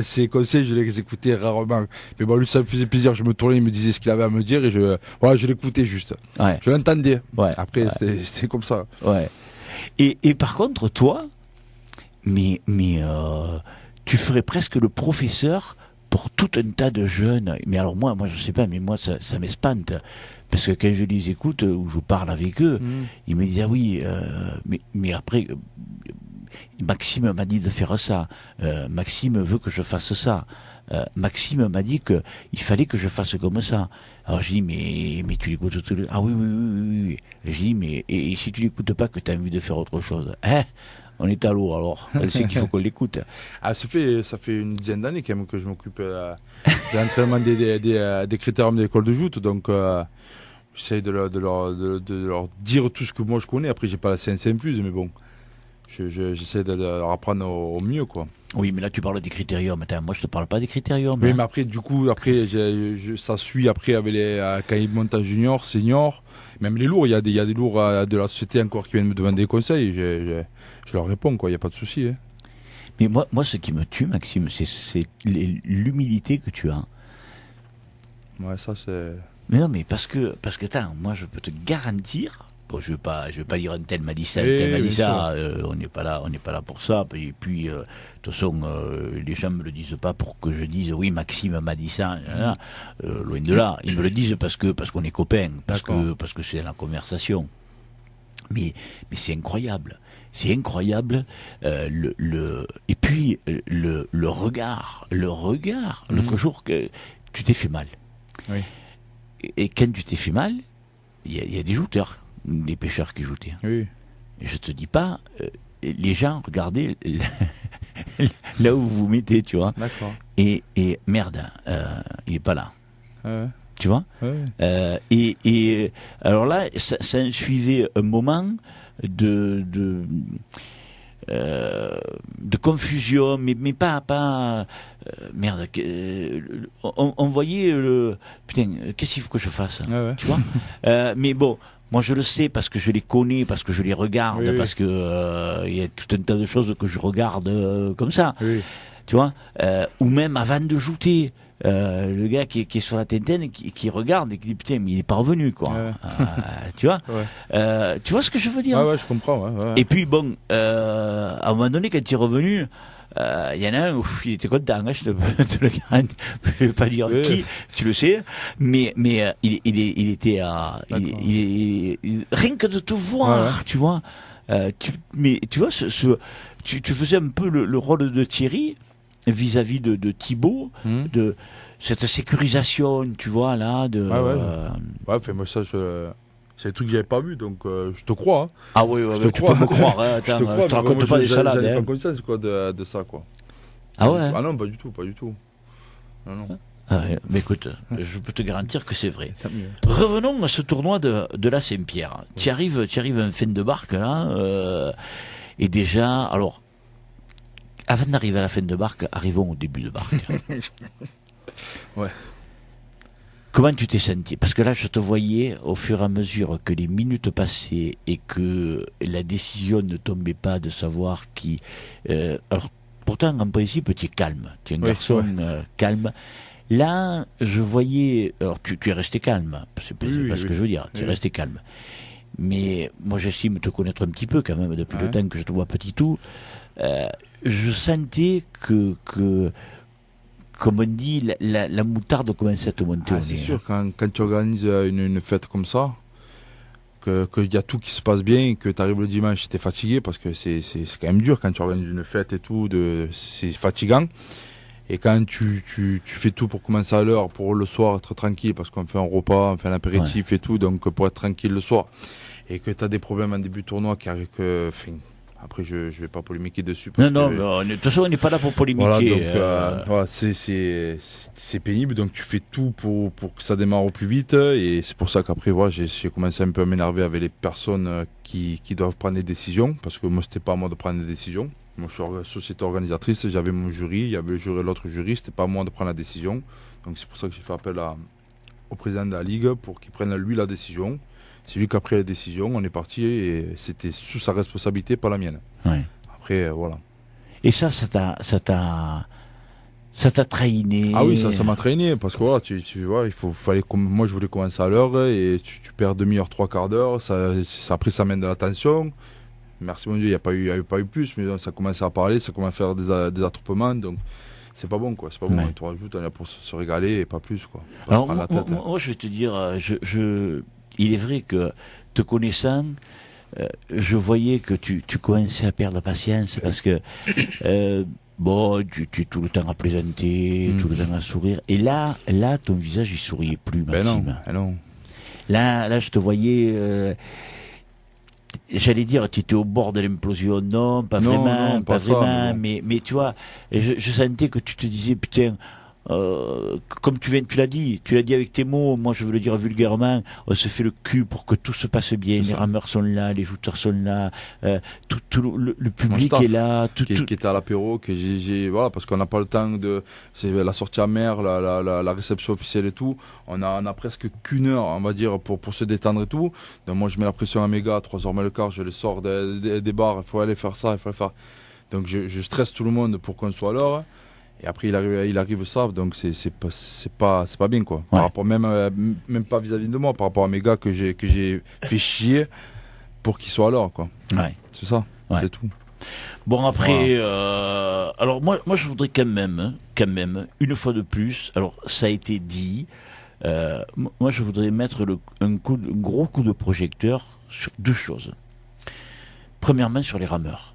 Ses conseils, je les écoutais rarement. Mais bon, lui, ça me faisait plaisir. Je me tournais, il me disait ce qu'il avait à me dire et je l'écoutais juste. Ouais. Je l'entendais. Ouais. Après, c'était comme ça. Ouais. Et par contre, toi, mais tu ferais presque le professeur pour tout un tas de jeunes. Mais alors moi je sais pas, mais moi ça m'espante. Parce que quand je les écoute ou je parle avec eux, ils me disent ah oui, mais après Maxime m'a dit de faire ça. Maxime veut que je fasse ça. Maxime m'a dit que il fallait que je fasse comme ça. Alors je dis mais tu l'écoutes tout le... Ah oui. Je dis mais et si tu l'écoutes pas que tu as envie de faire autre chose, hein, on est à l'eau alors. C'est qu'il faut qu'on l'écoute. Ah, ça fait une dizaine d'années quand même que je m'occupe de l'entraînement des critériums de l'école de joute. Donc j'essaie de leur dire tout ce que moi je connais. Après j'ai pas la science infuse, mais bon. J'essaie de leur apprendre au mieux, quoi. Oui, mais là tu parles des critériums. Attends, moi je te parle pas des critériums. Oui, hein. mais après, du coup, ça suit après avec quand ils montent en junior, senior, même les lourds. Il y a des lourds de la société encore qui viennent me demander des conseils. Je leur réponds, quoi. Il n'y a pas de souci. Hein. Mais moi, ce qui me tue, Maxime, c'est l'humilité que tu as. Ouais, ça c'est. Mais non, mais parce que attends, moi je peux te garantir, bon, je vais pas dire un tel m'a dit ça, un tel m'a dit ça. On n'est pas là pour ça. Et puis, de toute façon, les gens me le disent pas pour que je dise oui, Maxime m'a dit ça. Loin de là, ils me le disent parce qu'on est copains, parce que c'est dans la conversation. Mais c'est incroyable. C'est incroyable et puis le regard. L'autre jour que tu t'es fait mal. Oui. Et quand tu t'es fait mal, il y a des jouteurs, des pêcheurs qui joutaient. Oui. Et je te dis pas, les gens regardaient là où vous vous mettez, tu vois. D'accord. Et merde, il est pas là. Ouais. Tu vois. Ouais. Et alors là, ça suivait un moment de confusion, mais pas merde. On voyait putain, qu'est-ce qu'il faut que je fasse, Ouais. tu vois. Mais bon, moi je le sais parce que je les connais, parce que je les regarde, parce que il y a tout un tas de choses que je regarde comme ça, tu vois. Ou même avant de jouer. Le gars qui est sur la Tintin qui regarde et qui dit putain mais il est pas revenu quoi. Tu vois. Tu vois ce que je veux dire. Ouais, je comprends. Ouais. Et puis bon, à un moment donné quand il est revenu, il y en a un où il était content, hein, je te le garantis. Je vais pas dire qui, tu le sais, mais il était rien que de te voir, tu vois. Mais tu vois tu faisais un peu le rôle de Thierry vis-à-vis de Thibaut, de cette sécurisation, tu vois, là, de... Ouais, moi ça, c'est des trucs que j'avais pas vu, donc je te crois. Hein. Ah oui, tu peux me croire, hein, attends, je te raconte pas des salades. J'avais hein. pas conscience quoi, de ça, quoi. Ah ouais. Ah non, pas du tout. Non. Ah ouais, mais écoute, je peux te garantir que c'est vrai. Revenons à ce tournoi de la Saint-Pierre. Ouais. Tu arrives en fin de barque, là, et déjà, alors... Avant d'arriver à la fin de barque, arrivons au début de barque. Ouais. Comment tu t'es senti? Parce que là, je te voyais, au fur et à mesure que les minutes passaient et que la décision ne tombait pas de savoir qui... alors, pourtant, en principe, tu es calme. Tu es un garçon calme. Là, je voyais... Alors, tu es resté calme. C'est pas ce que je veux dire. Tu es resté calme. Mais moi, j'estime te connaître un petit peu quand même depuis le temps que je te vois petit tout. Je sentais que comme on dit, la moutarde commençait à te monter au nez. C'est sûr, quand tu organises une fête comme ça, qu'il y a tout qui se passe bien, et que tu arrives le dimanche, tu es fatigué, parce que c'est quand même dur quand tu organises une fête et tout, c'est fatigant. Et quand tu fais tout pour commencer à l'heure, pour le soir être tranquille, parce qu'on fait un repas, on fait un apéritif et tout, donc pour être tranquille le soir, et que tu as des problèmes en début de tournoi qui arrivent que... Après, je vais pas polémiquer dessus. Non, de toute façon, on n'est pas là pour polémiquer. Voilà, donc c'est pénible. Donc, tu fais tout pour que ça démarre au plus vite. Et c'est pour ça qu'après, j'ai commencé un peu à m'énerver avec les personnes qui doivent prendre des décisions. Parce que moi, c'était pas à moi de prendre des décisions. Moi, je suis société organisatrice. J'avais mon jury. Il y avait l'autre jury. C'était pas à moi de prendre la décision. Donc, c'est pour ça que j'ai fait appel au président de la Ligue pour qu'il prenne lui la décision. C'est lui qui a pris la décision, on est parti et c'était sous sa responsabilité, pas la mienne. Ouais. Après, voilà. Et ça t'a traîné. Ah oui, ça m'a traîné parce que voilà, tu vois, moi je voulais commencer à l'heure et tu perds demi-heure, trois quarts d'heure, après ça mène de la tension. Merci mon Dieu, il n'y a pas eu plus, mais ça commençait à parler, ça commençait à faire des attroupements, donc c'est pas bon quoi, c'est pas bon. Tu rajoutes, on est là pour se régaler et pas plus quoi. Alors moi je vais te dire, il est vrai que te connaissant, je voyais que tu commençais à perdre patience parce que tu es tout le temps à plaisanter, tout le temps à sourire. Et là, ton visage il souriait plus, Maxime. Non. Là, je te voyais. J'allais dire, tu étais au bord de l'implosion. Non, pas vraiment. Mais tu vois, je sentais que tu te disais putain. Comme tu l'as dit avec tes mots, moi je veux le dire vulgairement, on se fait le cul pour que tout se passe bien, les rameurs sont là, les jouteurs sont là, tout le public est là, qui était à l'apéro, voilà, parce qu'on n'a pas le temps c'est la sortie à mer, la réception officielle et tout, on a presque qu'une heure, on va dire, pour se détendre et tout. Donc moi je mets la pression à mes gars, 3h moins le quart, je les sors des bars, il faut aller faire ça, il faut le faire. Donc je stresse tout le monde pour qu'on soit à l'heure. Et après il arrive ça, donc c'est pas bien quoi. Par rapport même pas vis-à-vis de moi, par rapport à mes gars que j'ai fait chier, pour qu'ils soient à l'heure, quoi. Ouais. C'est ça, c'est tout. Bon après, alors moi je voudrais quand même, une fois de plus, alors ça a été dit, moi je voudrais mettre un gros coup de projecteur sur deux choses. Premièrement sur les rameurs.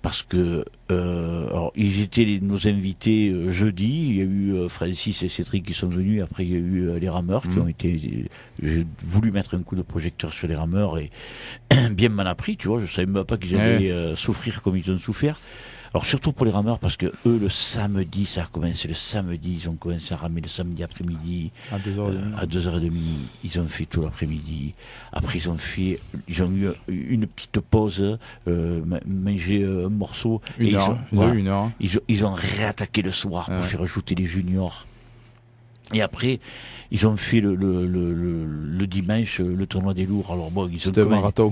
Parce que alors ils étaient nos invités jeudi, il y a eu Francis et Cédric qui sont venus, après il y a eu les rameurs qui ont été, j'ai voulu mettre un coup de projecteur sur les rameurs et bien m'en a pris, tu vois, je savais même pas qu'ils allaient souffrir comme ils ont souffert. Alors surtout pour les rameurs parce que eux le samedi, ça a commencé le samedi, ils ont commencé à ramer le samedi après-midi à 2h30. À 2h30, ils ont fait tout l'après-midi. Après ils ont eu une petite pause, manger un morceau. Une heure. Ils ont réattaqué le soir pour faire ajouter les juniors. Et après, ils ont fait le dimanche le tournoi des lourds. Alors bon, c'était un marathon.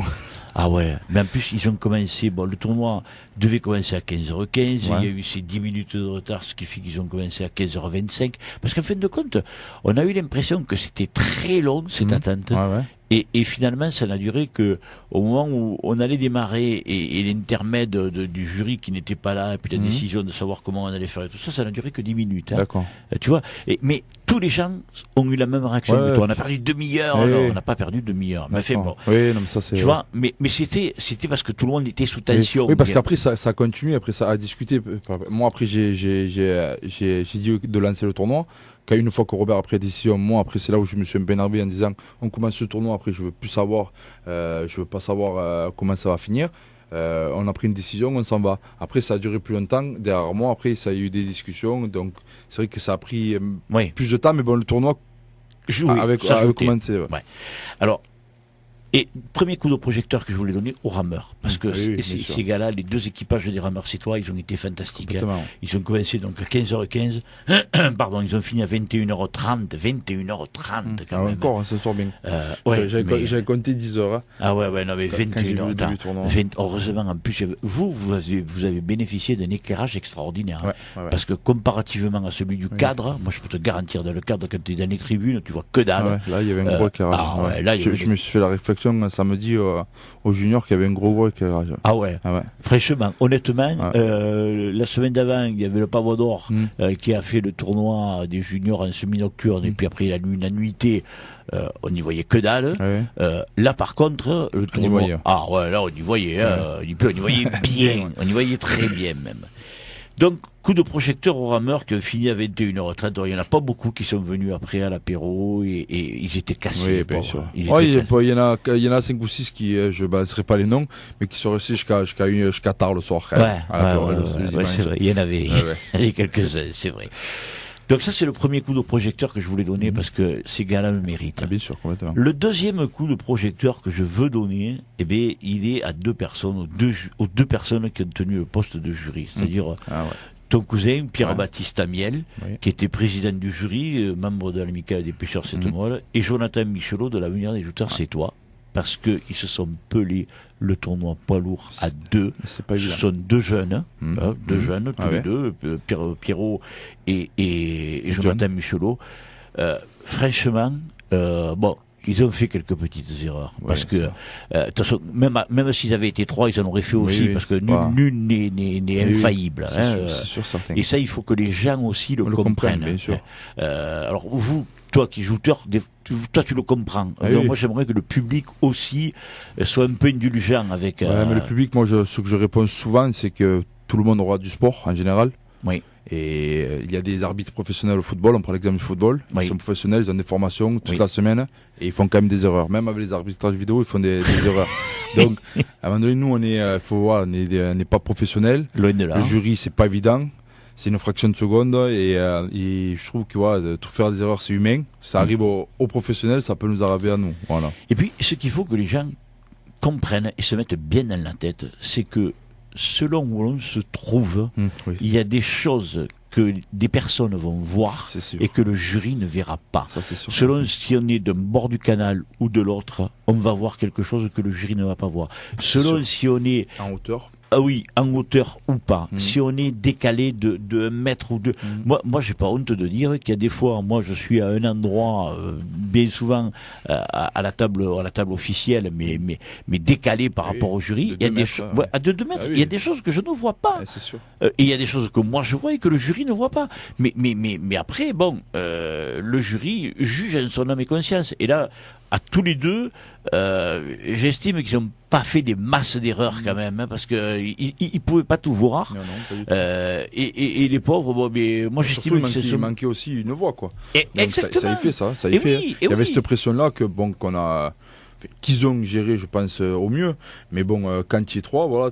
Ah ouais, mais en plus ils ont commencé, bon le tournoi devait commencer à 15h15, il y a eu ces 10 minutes de retard, ce qui fait qu'ils ont commencé à 15h25, parce qu'en fin de compte, on a eu l'impression que c'était très long cette attente, et finalement ça n'a duré que au moment où on allait démarrer, et l'intermède du jury qui n'était pas là, et puis la décision de savoir comment on allait faire et tout ça, ça n'a duré que 10 minutes. Hein. D'accord. Tu vois, mais tous les gens ont eu la même réaction que toi. On a perdu demi-heure, non, on n'a pas perdu demi-heure. Mais bon. Oui, non, mais ça c'est. Tu vois, mais c'était parce que tout le monde était sous tension. Oui, parce qu'après ça continue, après ça a discuté. Moi après j'ai dit de lancer le tournoi. Une fois que Robert a pris la décision, moi après c'est là où je me suis un peu énervé en disant on commence le tournoi, après je veux plus savoir, je veux pas savoir comment ça va finir. On a pris une décision, on s'en va. Après ça a duré plus longtemps, derrière moi après ça a eu des discussions, donc c'est vrai que ça a pris plus de temps, mais bon le tournoi avait commencé. Ouais. Alors, et premier coup de projecteur que je voulais donner aux rameurs, parce que ces gars-là, les deux équipages des rameurs citoyens, ils ont été fantastiques. Hein. Ils ont commencé donc à 15h15, pardon, ils ont fini à 21h30 quand même. Encore, ça sort bien. J'avais compté 10 heures. Hein. Ah ouais, non mais 21h. Heureusement, en plus, vous avez bénéficié d'un éclairage extraordinaire. Parce que comparativement à celui du cadre, moi je peux te garantir, dans le cadre, quand tu es dans les tribunes, tu vois que dalle. Là, il y avait un gros éclairage. Je me suis fait la réflexion samedi aux juniors qu'il y avait un gros éclairage. Ah ouais. Fraîchement, honnêtement, la semaine d'avant, il y avait le Pavot d'Or qui a fait le tournoi des juniors en semi-nocturne et puis après il a eu une nuitée. On n'y voyait que dalle. Là, par contre, le tournoi. Là, on y voyait. On y voyait bien. On y voyait très bien même. Donc, coup de projecteur aux rameurs qui ont fini à 21h30. Il n'y en a pas beaucoup qui sont venus après à l'apéro et ils étaient cassés. Oui, bien sûr. Il y en a 5 ou 6 qui, je ne balancerai pas les noms, mais qui sont restés jusqu'à tard le soir. C'est vrai. Il y en avait, il y a quelques-uns, c'est vrai. Donc ça, c'est le premier coup de projecteur que je voulais donner parce que ces gars-là le méritent. Bien sûr, complètement. Le deuxième coup de projecteur que je veux donner, il est à deux personnes, aux deux personnes qui ont tenu le poste de jury. C'est-à-dire ton cousin, Pierre-Baptiste Amiel, qui était président du jury, membre de l'amicale des pêcheurs Sept-Moelle, et Jonathan Michelot de l'Avenir des jouteurs C'est toi. Parce qu'ils se sont pelés le tournoi poids lourd à deux. Ce sont deux jeunes, jeunes tous les deux, Pierrot et Jonathan Michelot. Franchement, ils ont fait quelques petites erreurs. Parce que, de toute façon, même s'ils avaient été trois, ils en auraient fait aussi, parce que nul n'est infaillible. C'est sûr, certain. Et ça, il faut que les gens aussi le comprennent. Bien sûr. Alors, toi qui es joueur, toi tu le comprends. Donc moi j'aimerais que le public aussi soit un peu indulgent avec. Mais le public, moi ce que je réponds souvent, c'est que tout le monde aura du sport en général. Oui. Et il y a des arbitres professionnels au football, on prend l'exemple du football, ils sont professionnels, ils ont des formations toute la semaine et ils font quand même des erreurs. Même avec les arbitrages vidéo, ils font des erreurs. Donc à un moment donné, nous on n'est pas professionnels. Loin de là. Le jury, c'est pas évident. C'est une fraction de seconde et je trouve que de tout faire des erreurs, c'est humain. Ça arrive aux professionnels, ça peut nous arriver à nous. Voilà. Et puis, ce qu'il faut que les gens comprennent et se mettent bien dans la tête, c'est que selon où l'on se trouve, il y a des choses que des personnes vont voir et que le jury ne verra pas. Ça, c'est sûr. Selon si on est d'un bord du canal ou de l'autre, on va voir quelque chose que le jury ne va pas voir. Selon si on est en hauteur. Ah oui, en hauteur ou pas. Si on est décalé de 1 mètre ou deux. Moi, j'ai pas honte de dire qu'il y a des fois, moi, je suis à un endroit, bien souvent, à la table officielle, mais décalé par rapport au jury. Il y a des choses, à 2 mètres, il y a des choses que je ne vois pas. C'est sûr. Et il y a des choses que moi je vois et que le jury ne voit pas. Mais après, bon, le jury juge en son âme et conscience. Et là, à tous les deux, j'estime qu'ils n'ont pas fait des masses d'erreurs quand même, hein, parce que ils pouvaient pas tout voir. Non, pas du tout. Et les pauvres, bon, mais moi j'estime que il manquait aussi une voix, quoi. Exactement. Ça y fait ça. Ça y fait. Il y avait cette pression-là qu'ils ont géré, je pense, au mieux. Mais bon, quand tu es 3, voilà,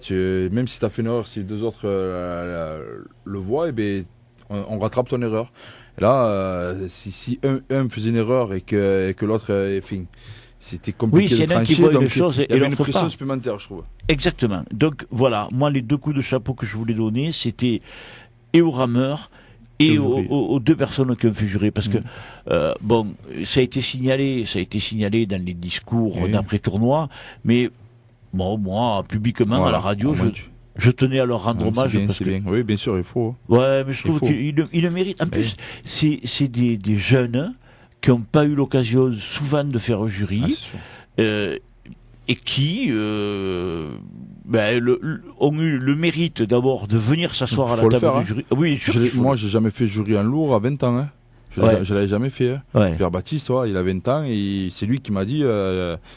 même si tu as fait une erreur, si les 2 autres le voient, on rattrape ton erreur. Et là, si un faisait une erreur et que l'autre, c'était compliqué de trancher. Donc, il y avait une pression supplémentaire, je trouve. Exactement. Donc voilà, moi les 2 coups de chapeau que je voulais donner, c'était et au rameur et aux 2 personnes qui ont fait jurer, parce que bon, ça a été signalé dans les discours d'après-tournoi, mais bon, moi publiquement à la radio, je tenais à leur rendre hommage. C'est bien. Oui, bien sûr, il faut. Ouais, mais je trouve qu'ils le méritent. En plus, c'est des jeunes qui n'ont pas eu l'occasion souvent de faire un jury, et qui ont eu le mérite d'abord de venir s'asseoir à la table du jury. Oui, moi, j'ai jamais fait jury en lourd à 20 ans. Hein. Je l'avais jamais fait. Hein. Ouais. Pierre Baptiste, il a 20 ans et c'est lui qui m'a dit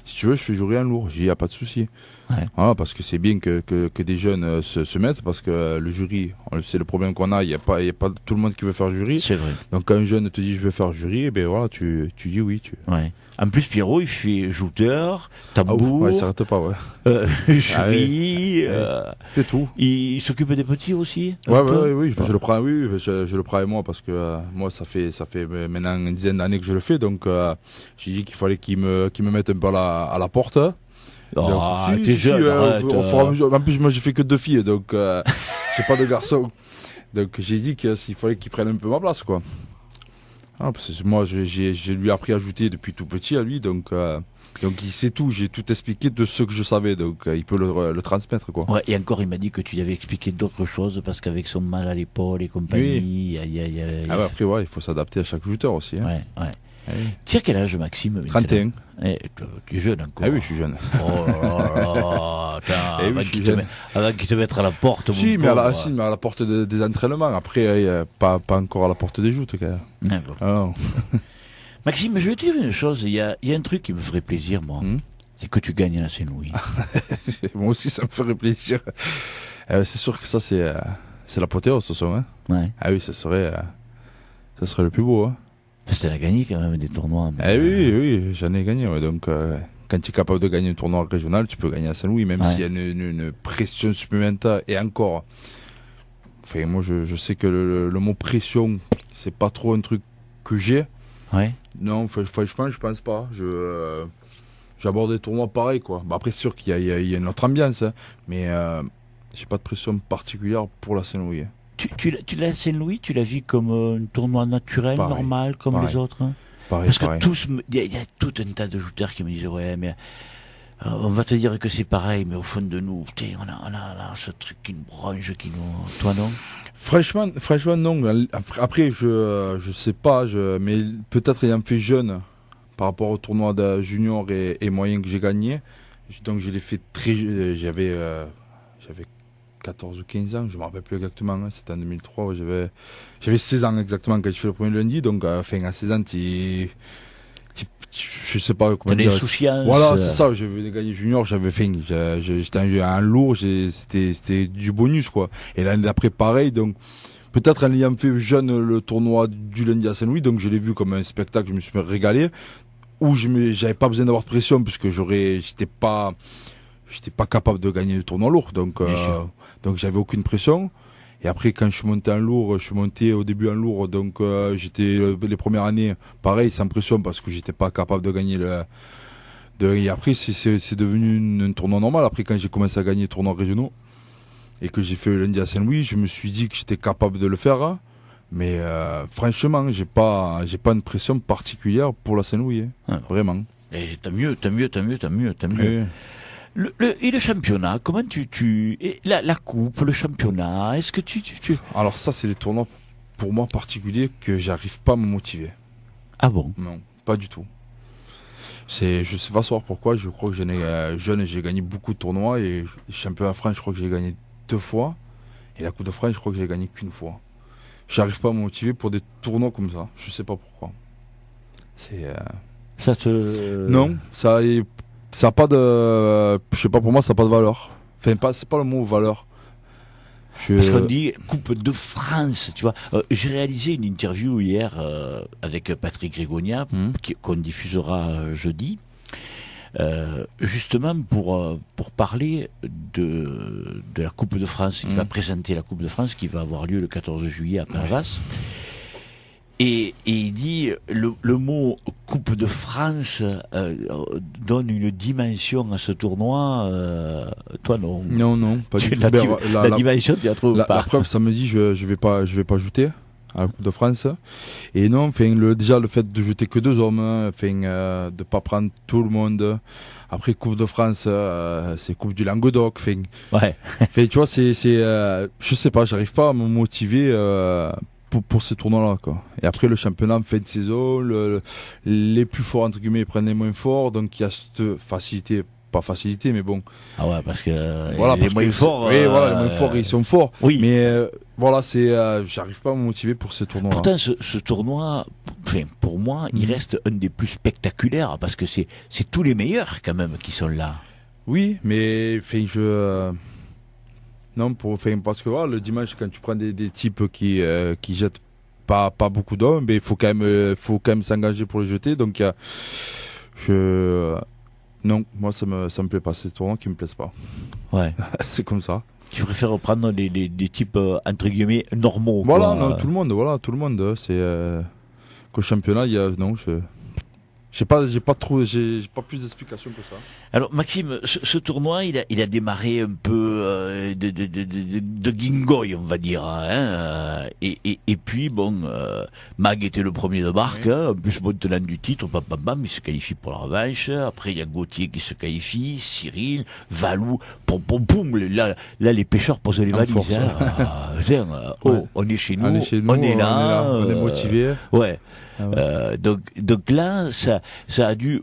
si tu veux, je fais jury en lourd. J'ai dit, il n'y a pas de souci. Ouais. Voilà, parce que c'est bien que des jeunes se mettent, parce que le jury, c'est le problème qu'on a, il n'y a pas tout le monde qui veut faire jury. C'est vrai. Donc quand un jeune te dit je veux faire jury, et voilà, tu dis oui. Ouais. En plus, Pierrot, il fait jouteur, tambour, il s'arrête pas, jury, il fait tout. Il s'occupe des petits aussi. Oui, je le prends, je le prends avec moi, parce que moi ça fait maintenant une dizaine d'années que je le fais, donc j'ai dit qu'il fallait qu'il me mette un peu à la porte. T'es jeune, au fur et à mesure. En plus, moi j'ai fait que 2 filles, donc j'ai pas de garçon. Donc j'ai dit qu'il fallait qu'il prenne un peu ma place, quoi. Parce que moi j'ai lui appris à jouer depuis tout petit à lui, donc il sait tout. J'ai tout expliqué de ce que je savais, donc il peut le transmettre, quoi. Ouais, et encore il m'a dit que tu lui avais expliqué d'autres choses, parce qu'avec son mal à l'épaule et compagnie, après il faut s'adapter à chaque joueur aussi. Hein. Ouais. Tu as quel âge, Maxime? 31. Tu es jeune encore. Ah oui, je suis jeune. Oh là là, avant qu'ils te mettent à la porte. Mais à la porte des entraînements. Après, pas encore à la porte des joutes. Maxime, je vais te dire une chose. Il y a un truc qui me ferait plaisir, moi. C'est que tu gagnes la Saint-Louis. Moi aussi, ça me ferait plaisir. C'est sûr que ça, c'est l'apothéose, de toute façon. Hein. Ouais. Ah oui, ça serait le plus beau. Hein. Parce que t'as gagné quand même des tournois. Oui, j'en ai gagné. Ouais. Donc, quand tu es capable de gagner un tournoi régional, tu peux gagner à Saint-Louis, même s'il y a une pression supplémentaire. Et encore, enfin, moi, je sais que le mot pression, c'est pas trop un truc que j'ai. Ouais. Non, franchement, je pense pas. J'aborde des tournois pareils, quoi. Après, c'est sûr qu'il y a une autre ambiance, hein, mais j'ai pas de pression particulière pour la Saint-Louis. La Saint-Louis, tu la vis comme un tournoi naturel, normal, comme les autres, hein? Pareil. Il y a tout un tas de jouteurs qui me disent ouais, mais on va te dire que c'est pareil, mais au fond de nous, on a ce truc qui nous bronche, toi non? Franchement non. Après, je sais pas, mais peut-être ayant fait jeune par rapport au tournoi de junior et moyen que j'ai gagné, donc je l'ai fait j'avais 14 ou 15 ans, je ne me rappelle plus exactement, hein, c'était en 2003, j'avais 16 ans exactement quand je fais le premier lundi, donc à 16 ans, je sais pas comment dire. Insouciance. Voilà, c'est ça, je venais gagner junior, j'étais un lourd, c'était du bonus, quoi. Et l'année d'après, pareil, donc peut-être en ayant fait jeune le tournoi du lundi à Saint-Louis, donc je l'ai vu comme un spectacle, je me suis régalé, où j'avais pas besoin d'avoir de pression, puisque j'étais pas capable de gagner le tournoi lourd, donc j'avais aucune pression. Et après, quand je suis monté en lourd, je suis monté au début en lourd, donc j'étais les premières années pareil, sans pression, parce que j'étais pas capable de gagner et après, c'est devenu un tournoi normal. Après, quand j'ai commencé à gagner les tournois régionaux et que j'ai fait le lundi à Saint-Louis, je me suis dit que j'étais capable de le faire, hein. Mais franchement, j'ai pas une pression particulière pour la Saint-Louis, hein. Vraiment. Et t'as mieux. Oui. Et le championnat, comment et la coupe, le championnat, est-ce que tu... Alors ça, c'est des tournois pour moi particuliers que j'arrive pas à me motiver. Ah bon? Non, pas du tout. Je sais pas savoir pourquoi, je crois que jeune, j'ai gagné beaucoup de tournois et le championnat de France, je crois que j'ai gagné 2 fois. Et la Coupe de France, je crois que j'ai gagné qu'une fois. J'arrive pas à me motiver pour des tournois comme ça. Je sais pas pourquoi. Ça te... Non, ça a pas de... Je sais pas, pour moi, ça a pas de valeur. Enfin, c'est pas le mot valeur. Parce qu'on dit Coupe de France, tu vois. J'ai réalisé une interview hier avec Patrick Grégonia, qu'on diffusera jeudi, justement pour parler de la Coupe de France. Il va présenter la Coupe de France qui va avoir lieu le 14 juillet à Palavas. Et il dit le mot Coupe de France donne une dimension à ce tournoi. Toi non. Non, pas du tout. La dimension, tu la trouves pas. La preuve, samedi, je vais pas jouter à la Coupe de France. Et non, enfin, déjà le fait de jeter que 2 hommes, enfin, de pas prendre tout le monde. Après Coupe de France, c'est Coupe du Languedoc. Enfin, ouais. Enfin, tu vois, je sais pas, j'arrive pas à me motiver. Pour ces tournois-là, quoi. Et après, le championnat en fin de saison, les plus forts, entre guillemets, ils prennent les moins forts, donc il y a cette facilité, pas facilité, mais bon. Ah ouais, parce que voilà, les moins forts... Oui, voilà, les moins forts, ils sont forts. Oui. Mais voilà, j'arrive pas à me motiver pour ces tournois-là. Pourtant, ce tournoi, enfin, pour moi, il reste un des plus spectaculaires, parce que c'est tous les meilleurs, quand même, qui sont là. Oui, mais enfin, non, parce que voilà, le dimanche, quand tu prends des types qui jettent pas beaucoup d'hommes, mais il faut quand même s'engager pour les jeter. Donc, non, moi ça me plaît pas. C'est des tournois qui me plaisent pas. Ouais. C'est comme ça. Tu préfères prendre des types entre guillemets normaux. Voilà, quoi. Non, tout le monde. C'est qu'au championnat, il y a j'ai pas plus d'explications que ça. Alors Maxime, ce tournoi, il a démarré un peu de guingoy, on va dire, hein, et puis bon, Mag était le premier de marque, oui. En plus bon tenant du titre, bam, il se qualifie pour la revanche. Après il y a Gauthier qui se qualifie, Cyril, Valou, poum, là les pêcheurs posent les valises. On est chez nous, on est là, on est motivé. Ouais. Ah ouais. Donc là, ça a dû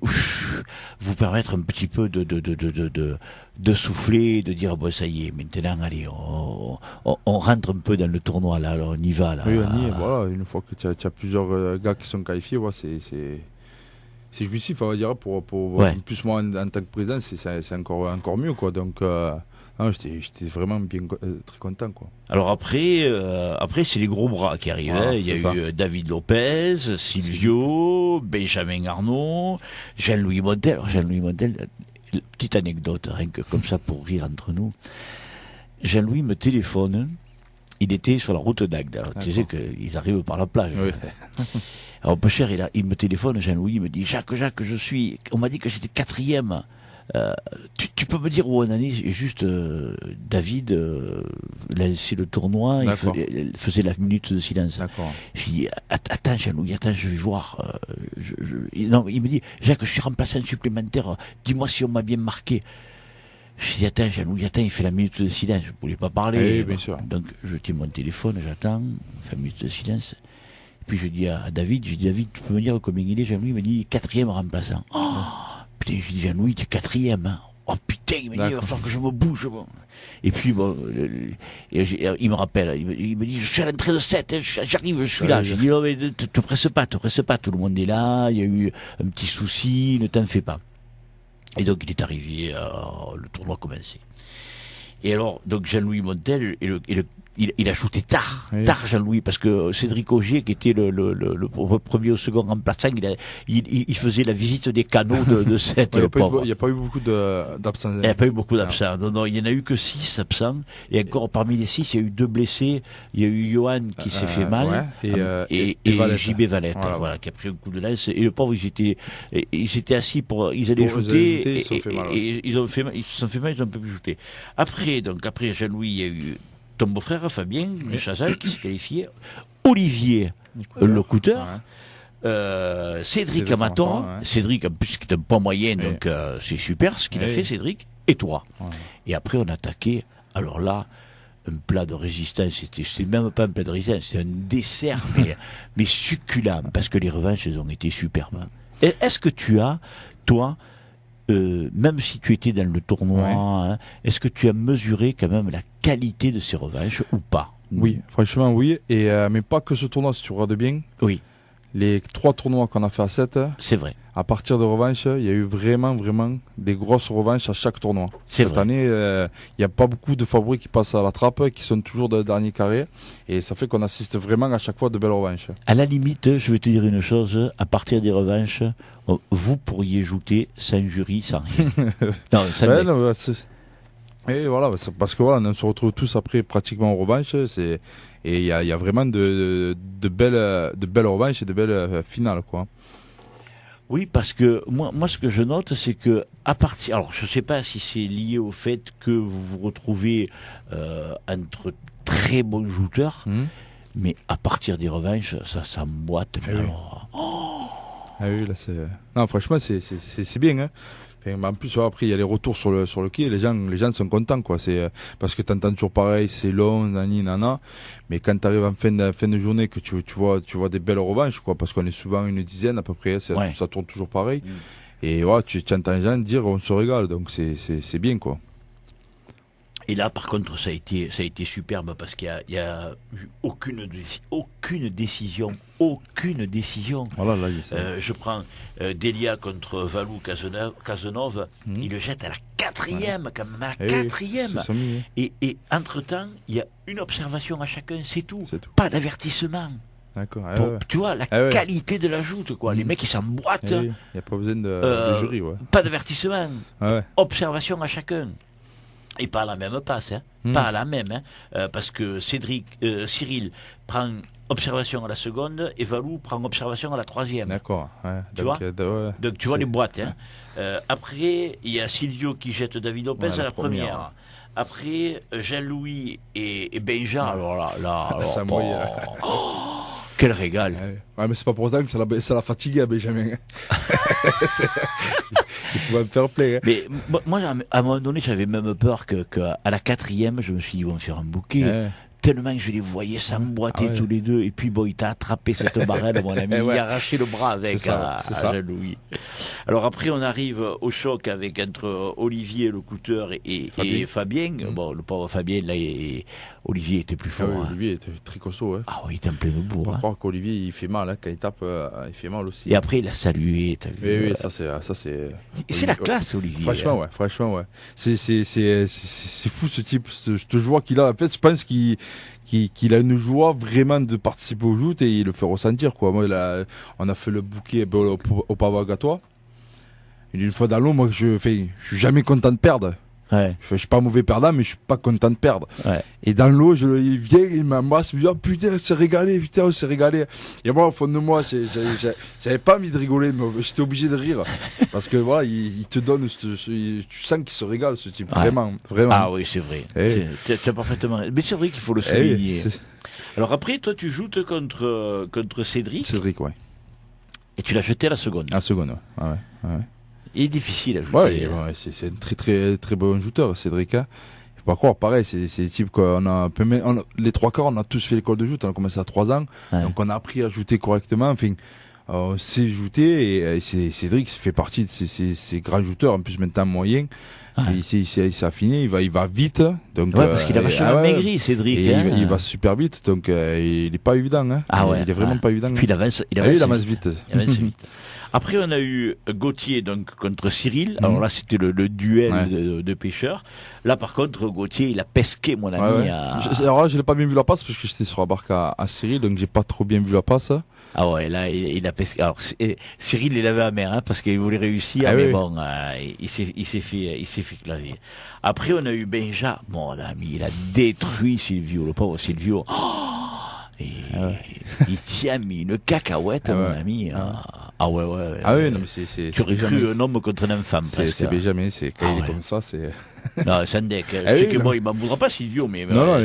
vous permettre un petit peu de souffler, de dire bon ça y est, maintenant allez, on rentre un peu dans le tournoi là, alors on y va là. Oui, on y est, voilà. Une fois que tu as plusieurs gars qui sont qualifiés, ouais, c'est jouissif, on va dire, pour ouais. Plus moi en tant que président, c'est encore mieux quoi. Donc j'étais vraiment très content quoi. Alors après c'est les gros bras qui arrivent. Voilà, il y a eu David Lopez, Silvio, Benjamin Arnaud, Jean-Louis Montel. Alors, Jean-Louis Montel, petite anecdote, rien que comme ça pour rire entre nous. Jean-Louis me téléphone. Il était sur la route d'Agde. Tu sais qu'ils arrivent par la plage. Oui. Alors peu cher, il me téléphone, Jean-Louis, il me dit Jacques, on m'a dit que j'étais 4e. Tu peux me dire où on en est? Juste David c'est le tournoi, il faisait la minute de silence. D'accord. Je dis attends Jean-Louis, je vais voir. Non, il me dit Jacques, je suis remplaçant supplémentaire, dis-moi si on m'a bien marqué. Je dis attends Jean-Louis, il fait la minute de silence, je ne voulais pas parler. Oui, bien sûr. Donc je tiens mon téléphone, j'attends, on fait la minute de silence. Puis je dis à David, David, tu peux me dire combien il est? Jean-Louis me dit 4e remplaçant. Oh putain, je dis Jean-Louis, tu es 4e. Hein. Oh putain, il me dit, il va falloir que je me bouge. Bon. Et puis bon, il me rappelle, il me dit, je suis à l'entrée de 7, j'arrive, je suis là. Je dis non mais te presse pas, tout le monde est là, il y a eu un petit souci, ne t'en fais pas. Et donc il est arrivé, le tournoi commençait. Et alors, donc Jean-Louis Montel il a shooté tard Jean-Louis, parce que Cédric Augier, qui était le premier ou second remplaçant, il faisait la visite des canaux de cette il n'y a pas eu beaucoup d'absents. Il n'y a pas eu beaucoup d'absents. Non, il n'y en a eu que 6 absents. Et encore parmi les 6, il y a eu 2 blessés. Il y a eu Johan qui s'est fait mal. Ouais, et JB Valette, voilà, qui a pris un coup de lance. Et le pauvre, ils étaient assis ils allaient shooter. Et ils se sont fait mal, ils ont pas pu shooter. Après Jean-Louis, il y a eu ton beau-frère Fabien Chazal qui s'est qualifié, Olivier Lecouteur, Cédric Amator, Cédric en plus qui est un point moyen, donc c'est super ce qu'il a fait Cédric, et toi. Ouais. Et après, on attaquait. Alors là, un plat de résistance, c'était même pas un plat de résistance, c'est un dessert, mais succulent, parce que les revanches, elles ont été superbes. Et est-ce que tu as, toi, même si tu étais dans le tournoi, hein, est-ce que tu as mesuré quand même la qualité de ces revanches ou pas? Oui, franchement, oui. Et, mais pas que ce tournoi, si tu regardes bien. Oui, Les 3 tournois qu'on a fait à 7, c'est vrai. à partir de revanches, il y a eu vraiment des grosses revanches à chaque tournoi. C'est Cette vrai. année, il n'y a pas beaucoup de favoris qui passent à la trappe, qui sont toujours dans le dernier carré. Et ça fait qu'on assiste vraiment à chaque fois de belles revanches. À la limite, je vais te dire une chose, à partir des revanches, vous pourriez jouer sans jury, sans rien. Non, sans Ouais, mec. non, et voilà, parce que voilà, on se retrouve tous après pratiquement en revanche. Et il y a vraiment de belles revanches et de belles finales, quoi. Oui, parce que moi, ce que je note, c'est que à partir, alors je ne sais pas si c'est lié au fait que vous vous retrouvez entre très bons joueurs, mais à partir des revanches, ça s'emboîte. Mais oui. alors, Ah oui, là c'est. Non, franchement, c'est bien. Hein. Enfin, mais en plus, après, il y a les retours sur le quai. Les gens sont contents, quoi. C'est parce que t'entends toujours pareil, c'est long, nani, nana. Mais quand t'arrives en fin de journée, que tu vois des belles revanches, quoi. Parce qu'on est souvent une dizaine à peu près. Ouais. Ça tourne toujours pareil. Et voilà, tu entends les gens dire, on se régale. Donc c'est bien, quoi. et là, par contre, ça a été superbe parce qu'il y a eu aucune décision. Voilà, là, Je prends Delia contre Valou Cazenove. Il le jette à la quatrième, quand même, à la quatrième. Et entre-temps, il y a une observation à chacun, c'est tout. Pas d'avertissement. D'accord. Tu vois, la qualité de la joute, quoi. Les mecs, ils s'emboîtent. Il n'y a pas besoin de jury, ouais. Pas d'avertissement. Ouais. Observation à chacun. Et pas à la même passe, hein. Pas à la même, hein. Parce que Cyril prend observation à la seconde et Valou prend observation à la troisième. D'accord. Ouais. Tu vois Donc tu vois les boîtes. Hein. Après, il y a Silvio qui jette David Lopez à la première. Après, Jean-Louis et Benja. Alors là, ça mouille. quel régal. Ouais, mais c'est pas pour autant que ça l'a fatigué à Benjamin. Il pouvait me faire play. Hein. Mais moi, à un moment donné, j'avais même peur qu'à la quatrième, je me suis dit, ils vont me faire un bouquet. Tellement que je les voyais s'emboîter tous les deux. Et puis, bon, il t'a attrapé cette barrelle, mon ami. Il a arraché le bras avec à Jean-Louis. Alors après, on arrive au choc entre Olivier, le couteur, et Fabien. Bon, le pauvre Fabien, là, Olivier était plus fort. Oui, Olivier était très costaud. Hein. Ah oui, il était en plein bourre. On va croire qu'Olivier, il fait mal. Hein. Quand il tape, il fait mal aussi. Et après, il a salué. T'as vu, oui, ça c'est. C'est la classe, Olivier. Franchement, ouais. C'est fou ce type, cette joie qu'il a. En fait, je pense qu'il a une joie vraiment de participer aux joutes et il le fait ressentir, quoi. Moi, on a fait le bouquet au pavot gâtois. Une fois dans l'eau, moi, je suis jamais content de perdre. Ouais. Je suis pas mauvais perdant, mais je suis pas content de perdre. Ouais. Et dans l'eau, il vient, il m'embrasse, il me dit, oh putain, on s'est régalé. Et moi, au fond de moi, j'avais pas envie de rigoler, mais j'étais obligé de rire. Parce que voilà, il te donne, tu sens qu'il se régale, ce type. Vraiment. Ah oui, c'est vrai. Tu as parfaitement raison. Mais c'est vrai qu'il faut le souligner. Alors après, toi, tu joues contre Cédric. Cédric, ouais. Et tu l'as jeté à la seconde. À la seconde, ouais. Il est difficile à jouer. Ouais, c'est un très très très bon joueur, Cédric. Hein. Faut pas croire, pareil, c'est des types qu'on a, les 3 quarts, on a tous fait l'école de joute, on a commencé à 3 ans, donc on a appris à jouer correctement, enfin, on sait jouer, et Cédric fait partie de ces grands jouteurs, en plus maintenant moyen. Il s'est affiné, il va vite. Donc, parce qu'il a vachement maigri, Cédric. Il va super vite, donc il n'est pas évident. Hein. Il est vraiment pas évident. Puis il avance vite. Après, on a eu Gauthier donc, contre Cyril. Alors là, c'était le duel de pêcheurs. Là, par contre, Gauthier, il a pesqué, mon ami. Alors là, je n'ai pas bien vu la passe parce que j'étais sur la barque à Cyril, donc j'ai pas trop bien vu la passe. Ah ouais, là, il a pesqué. Alors, Cyril, il avait la mer, hein, parce qu'il voulait réussir, mais bon, il s'est fait clavier. Après, on a eu Benja. Mon ami, il a détruit Silvio, le pauvre Silvio. Il tient mis une cacahuète, mon ami. Ah ouais. Non, mais c'est. Tu aurais cru un homme contre une femme, presque. C'est Benjamin, quand il est comme ça, c'est. Non, c'est un deck. Je sais que bon, il m'en voudra pas, Silvio, mais. Non,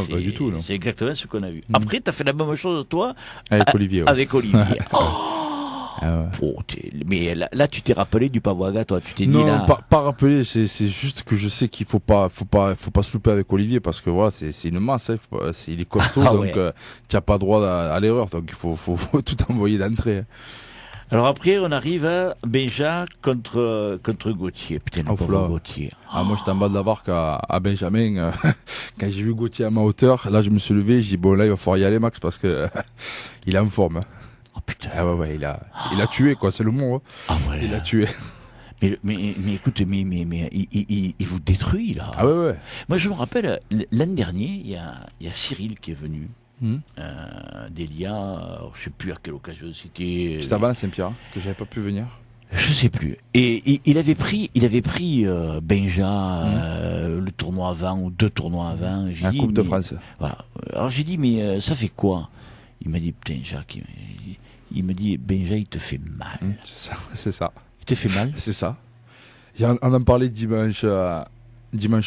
pas du tout. C'est exactement ce qu'on a vu. Après, t'as fait la même chose, toi. Avec Olivier. Avec Olivier. Ah ouais. Oh, mais là, tu t'es rappelé du Pavoaga, toi. Tu t'es dit Non, là. pas rappelé, c'est juste que je sais qu'il faut pas se louper avec Olivier parce que voilà, c'est une masse, hein, il est costaud, Ah donc ouais. tu n'as pas droit à l'erreur, donc il faut tout envoyer d'entrée. Alors après, on arrive à Benja contre Gauthier. Putain, le Oh pauvre là. Gauthier. Ah, moi j'étais en bas de la barque à Benjamin, quand j'ai vu Gauthier à ma hauteur, là je me suis levé, j'ai dit bon là il va falloir y aller Max parce que il est en forme. Hein. Oh putain. Ah ouais, il a tué quoi, c'est le mot. Hein. Ah ouais. Il a tué. Mais écoute, mais il vous détruit là. Ah ouais. Moi, je me rappelle, l'année dernière, il y a Cyril qui est venu. Mmh. D'Elia, je sais plus à quelle occasion c'était. C'était avant à Saint-Pierre, que j'avais pas pu venir. Je sais plus. Et il avait pris Benja le tournoi avant ou 2 tournois avant. J'ai La dit, Coupe de mais- France. Voilà. Alors j'ai dit mais ça fait quoi? Il m'a dit putain Jacques, il me dit Benja il te fait mal. C'est ça. Il te fait mal? C'est ça. On en parlait dimanche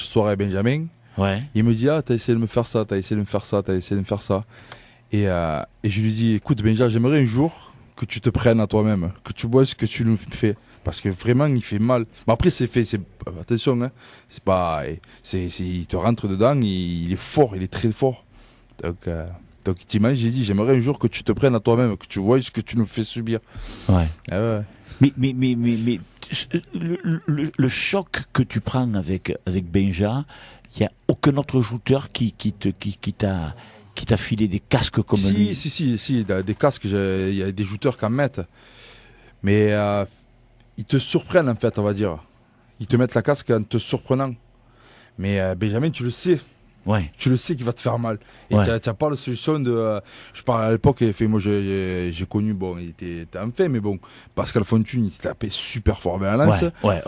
soir à Benjamin. Ouais. Il me dit, ah, t'as essayé de me faire ça, t'as essayé de me faire ça, t'as essayé de me faire ça. Et je lui dis, écoute, Benja, j'aimerais un jour que tu te prennes à toi-même, que tu vois ce que tu nous fais. Parce que vraiment, il fait mal. Mais après, attention, hein, c'est pas, il te rentre dedans, il est fort, il est très fort. Donc dimanche, j'ai dit, j'aimerais un jour que tu te prennes à toi-même, que tu vois ce que tu nous fais subir. Ouais. Ah ouais. Mais le choc que tu prends avec Benja, il n'y a aucun autre shooter qui t'a filé des casques comme lui. Si, des casques, il y a des shooters qui en mettent. Mais ils te surprennent en fait, on va dire. Ils te mettent la casque en te surprenant. Mais Benjamin, tu le sais. Ouais. Tu le sais qu'il va te faire mal. Et Ouais. tu n'as pas la solution de... je parle à l'époque, moi j'ai connu, bon, il était enfin, mais bon, Pascal Fontune, il tapait super fort avec la lance. Ouais.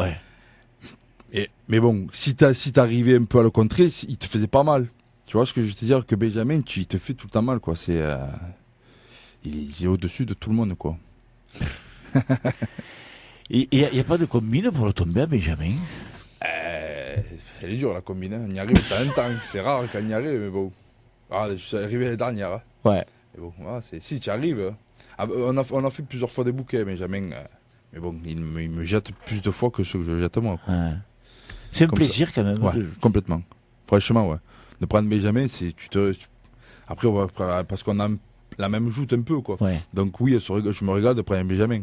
Mais bon, si t'arrivais un peu à le contrer, il te faisait pas mal. Tu vois ce que je veux te dire, que Benjamin, il te fait tout le temps mal, quoi. Il est au-dessus de tout le monde, quoi. Et il n'y a pas de combine pour le tomber à Benjamin? Elle est dure la combine, hein. On y arrive de temps en temps. C'est rare qu'on y arrive, mais bon. Ah, je suis arrivé l'année dernière. Hein. Ouais. Mais bon, si tu arrives. Hein. Ah, on a fait plusieurs fois des bouquets, Benjamin. Mais bon, il me jette plus de fois que ceux que je jette moi. Quoi. Ouais. C'est un Comme plaisir quand même. Ouais, complètement. Franchement, ouais. De prendre Benjamin, c'est après, parce qu'on a la même joute un peu, quoi. Ouais. Donc oui, je me regarde de prendre un Benjamin.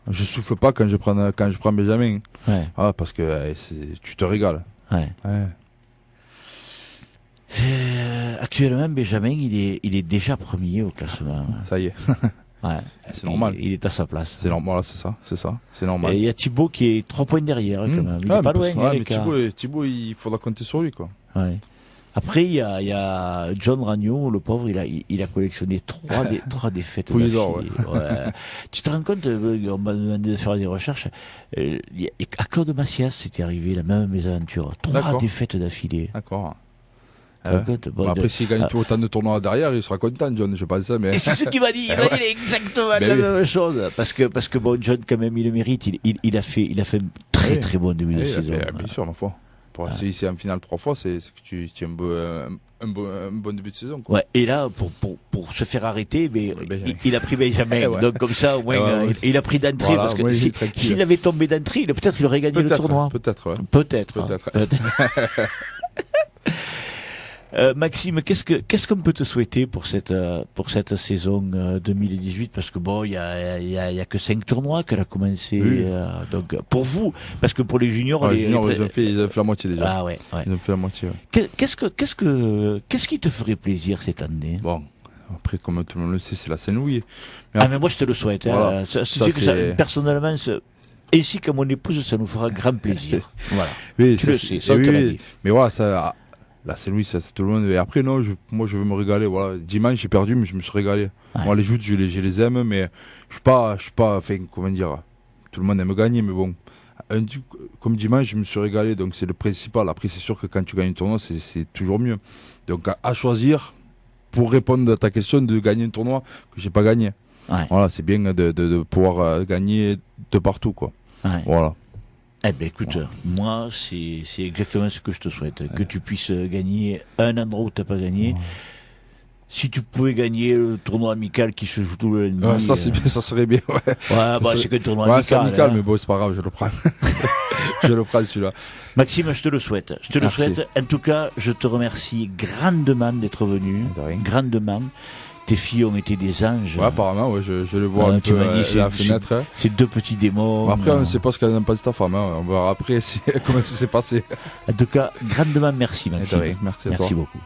Je souffle pas quand je prends Benjamin. Ouais. Ah, parce que tu te régales. Ouais. Ouais. Actuellement, Benjamin, il est déjà premier au classement. Ça y est, Ouais. c'est normal. Il est à sa place. C'est normal, voilà, c'est ça, c'est normal. Et il y a Thibaut qui est 3 points derrière quand même. Il est pas loin. mais l'écart. Thibaut, il faudra compter sur lui, quoi. Ouais. Après, il y a John Ragno, le pauvre, il a collectionné 3 défaites Pouille d'affilée. d'or, Ouais. Tu te rends compte, on m'a demandé de faire des recherches, à Claude Macias, c'était arrivé la même mésaventure. 3 D'accord. défaites d'affilée. D'accord. Tu te rends compte? Bon, Après, s'il gagne autant de tournois derrière, il sera content, John, je pense. Mais... Et c'est ce qu'il m'a dit. Il m'a dit exactement Ben la oui. même chose. Parce que bon, John, quand même, il le mérite. Il a fait un très Oui. très bon début de Oui, saison. bien sûr, ma foi. Pour rester ici en finale 3 fois, c'est que tu as un bon début de saison. Quoi. Ouais, et là, pour se faire arrêter, mais Benjamin. il a pris Benjamin. Ouais. Donc comme ça, au moins, Ouais. il a pris d'entrée. Voilà, Parce au moins, que il est tranquille. s'il avait tombé d'entrée, peut-être il aurait gagné le tournoi. Peut-être, ouais. Peut-être. Peut-être. Maxime, qu'est-ce qu'on peut te souhaiter pour cette saison 2018? Parce que bon, il y a que 5 tournois qu'elle a commencé. Oui. Donc pour vous, parce que pour les juniors, Ouais, juniors, ils ont fait la moitié déjà. Ah ouais. Ils ont fait la moitié. Ouais. Qu'est-ce qui te ferait plaisir cette année? Bon, après, comme tout le monde le sait, c'est la Saint-Louis. Mais moi je te le souhaite. Voilà. Hein. Ça, Ça, c'est que ça, c'est- personnellement, ainsi qu'à mon épouse, ça nous fera grand plaisir. Voilà. Oui, Tu le sais, ça, on oui, te l'a oui. dit. Mais voilà, ça, là, Saint-Louis, ça, c'est tout le monde. Et après, non, moi, je veux me régaler. Voilà. Dimanche, j'ai perdu, mais je me suis régalé. Ouais. Moi, les joutes, je les aime, mais je suis pas, enfin, comment dire, tout le monde aime gagner, mais bon. Comme dimanche, je me suis régalé, donc c'est le principal. Après, c'est sûr que quand tu gagnes un tournoi, c'est toujours mieux. Donc, à choisir, pour répondre à ta question, de gagner un tournoi que j'ai pas gagné. Ouais. Voilà, c'est bien de pouvoir gagner de partout, quoi. Ouais. Voilà. Eh ben écoute, moi c'est exactement ce que je te souhaite, que tu puisses gagner un endroit où tu n'as pas gagné. Si tu pouvais gagner le tournoi amical qui se joue tout le lundi. Ça, c'est bien, ça serait bien, ouais. Ouais, c'est que le tournoi ouais, amical. c'est amical, hein. mais bon, c'est pas grave, je le prends. Je le prends, celui-là. Maxime, je te le souhaite. Je te le Merci. souhaite. En tout cas, je te remercie grandement d'être venu. De rien. Grandement. Tes filles ont été des anges. Ouais, apparemment, ouais, je le vois un tu peu m'as dit, à la fenêtre. Hein. Ces deux petits démons. Bon, après, on ne sait pas ce qu'elle en pense ta femme. Hein. On verra après comment ça s'est passé. En tout cas, grandement merci, De Maxime. rien. Merci à toi. Merci beaucoup.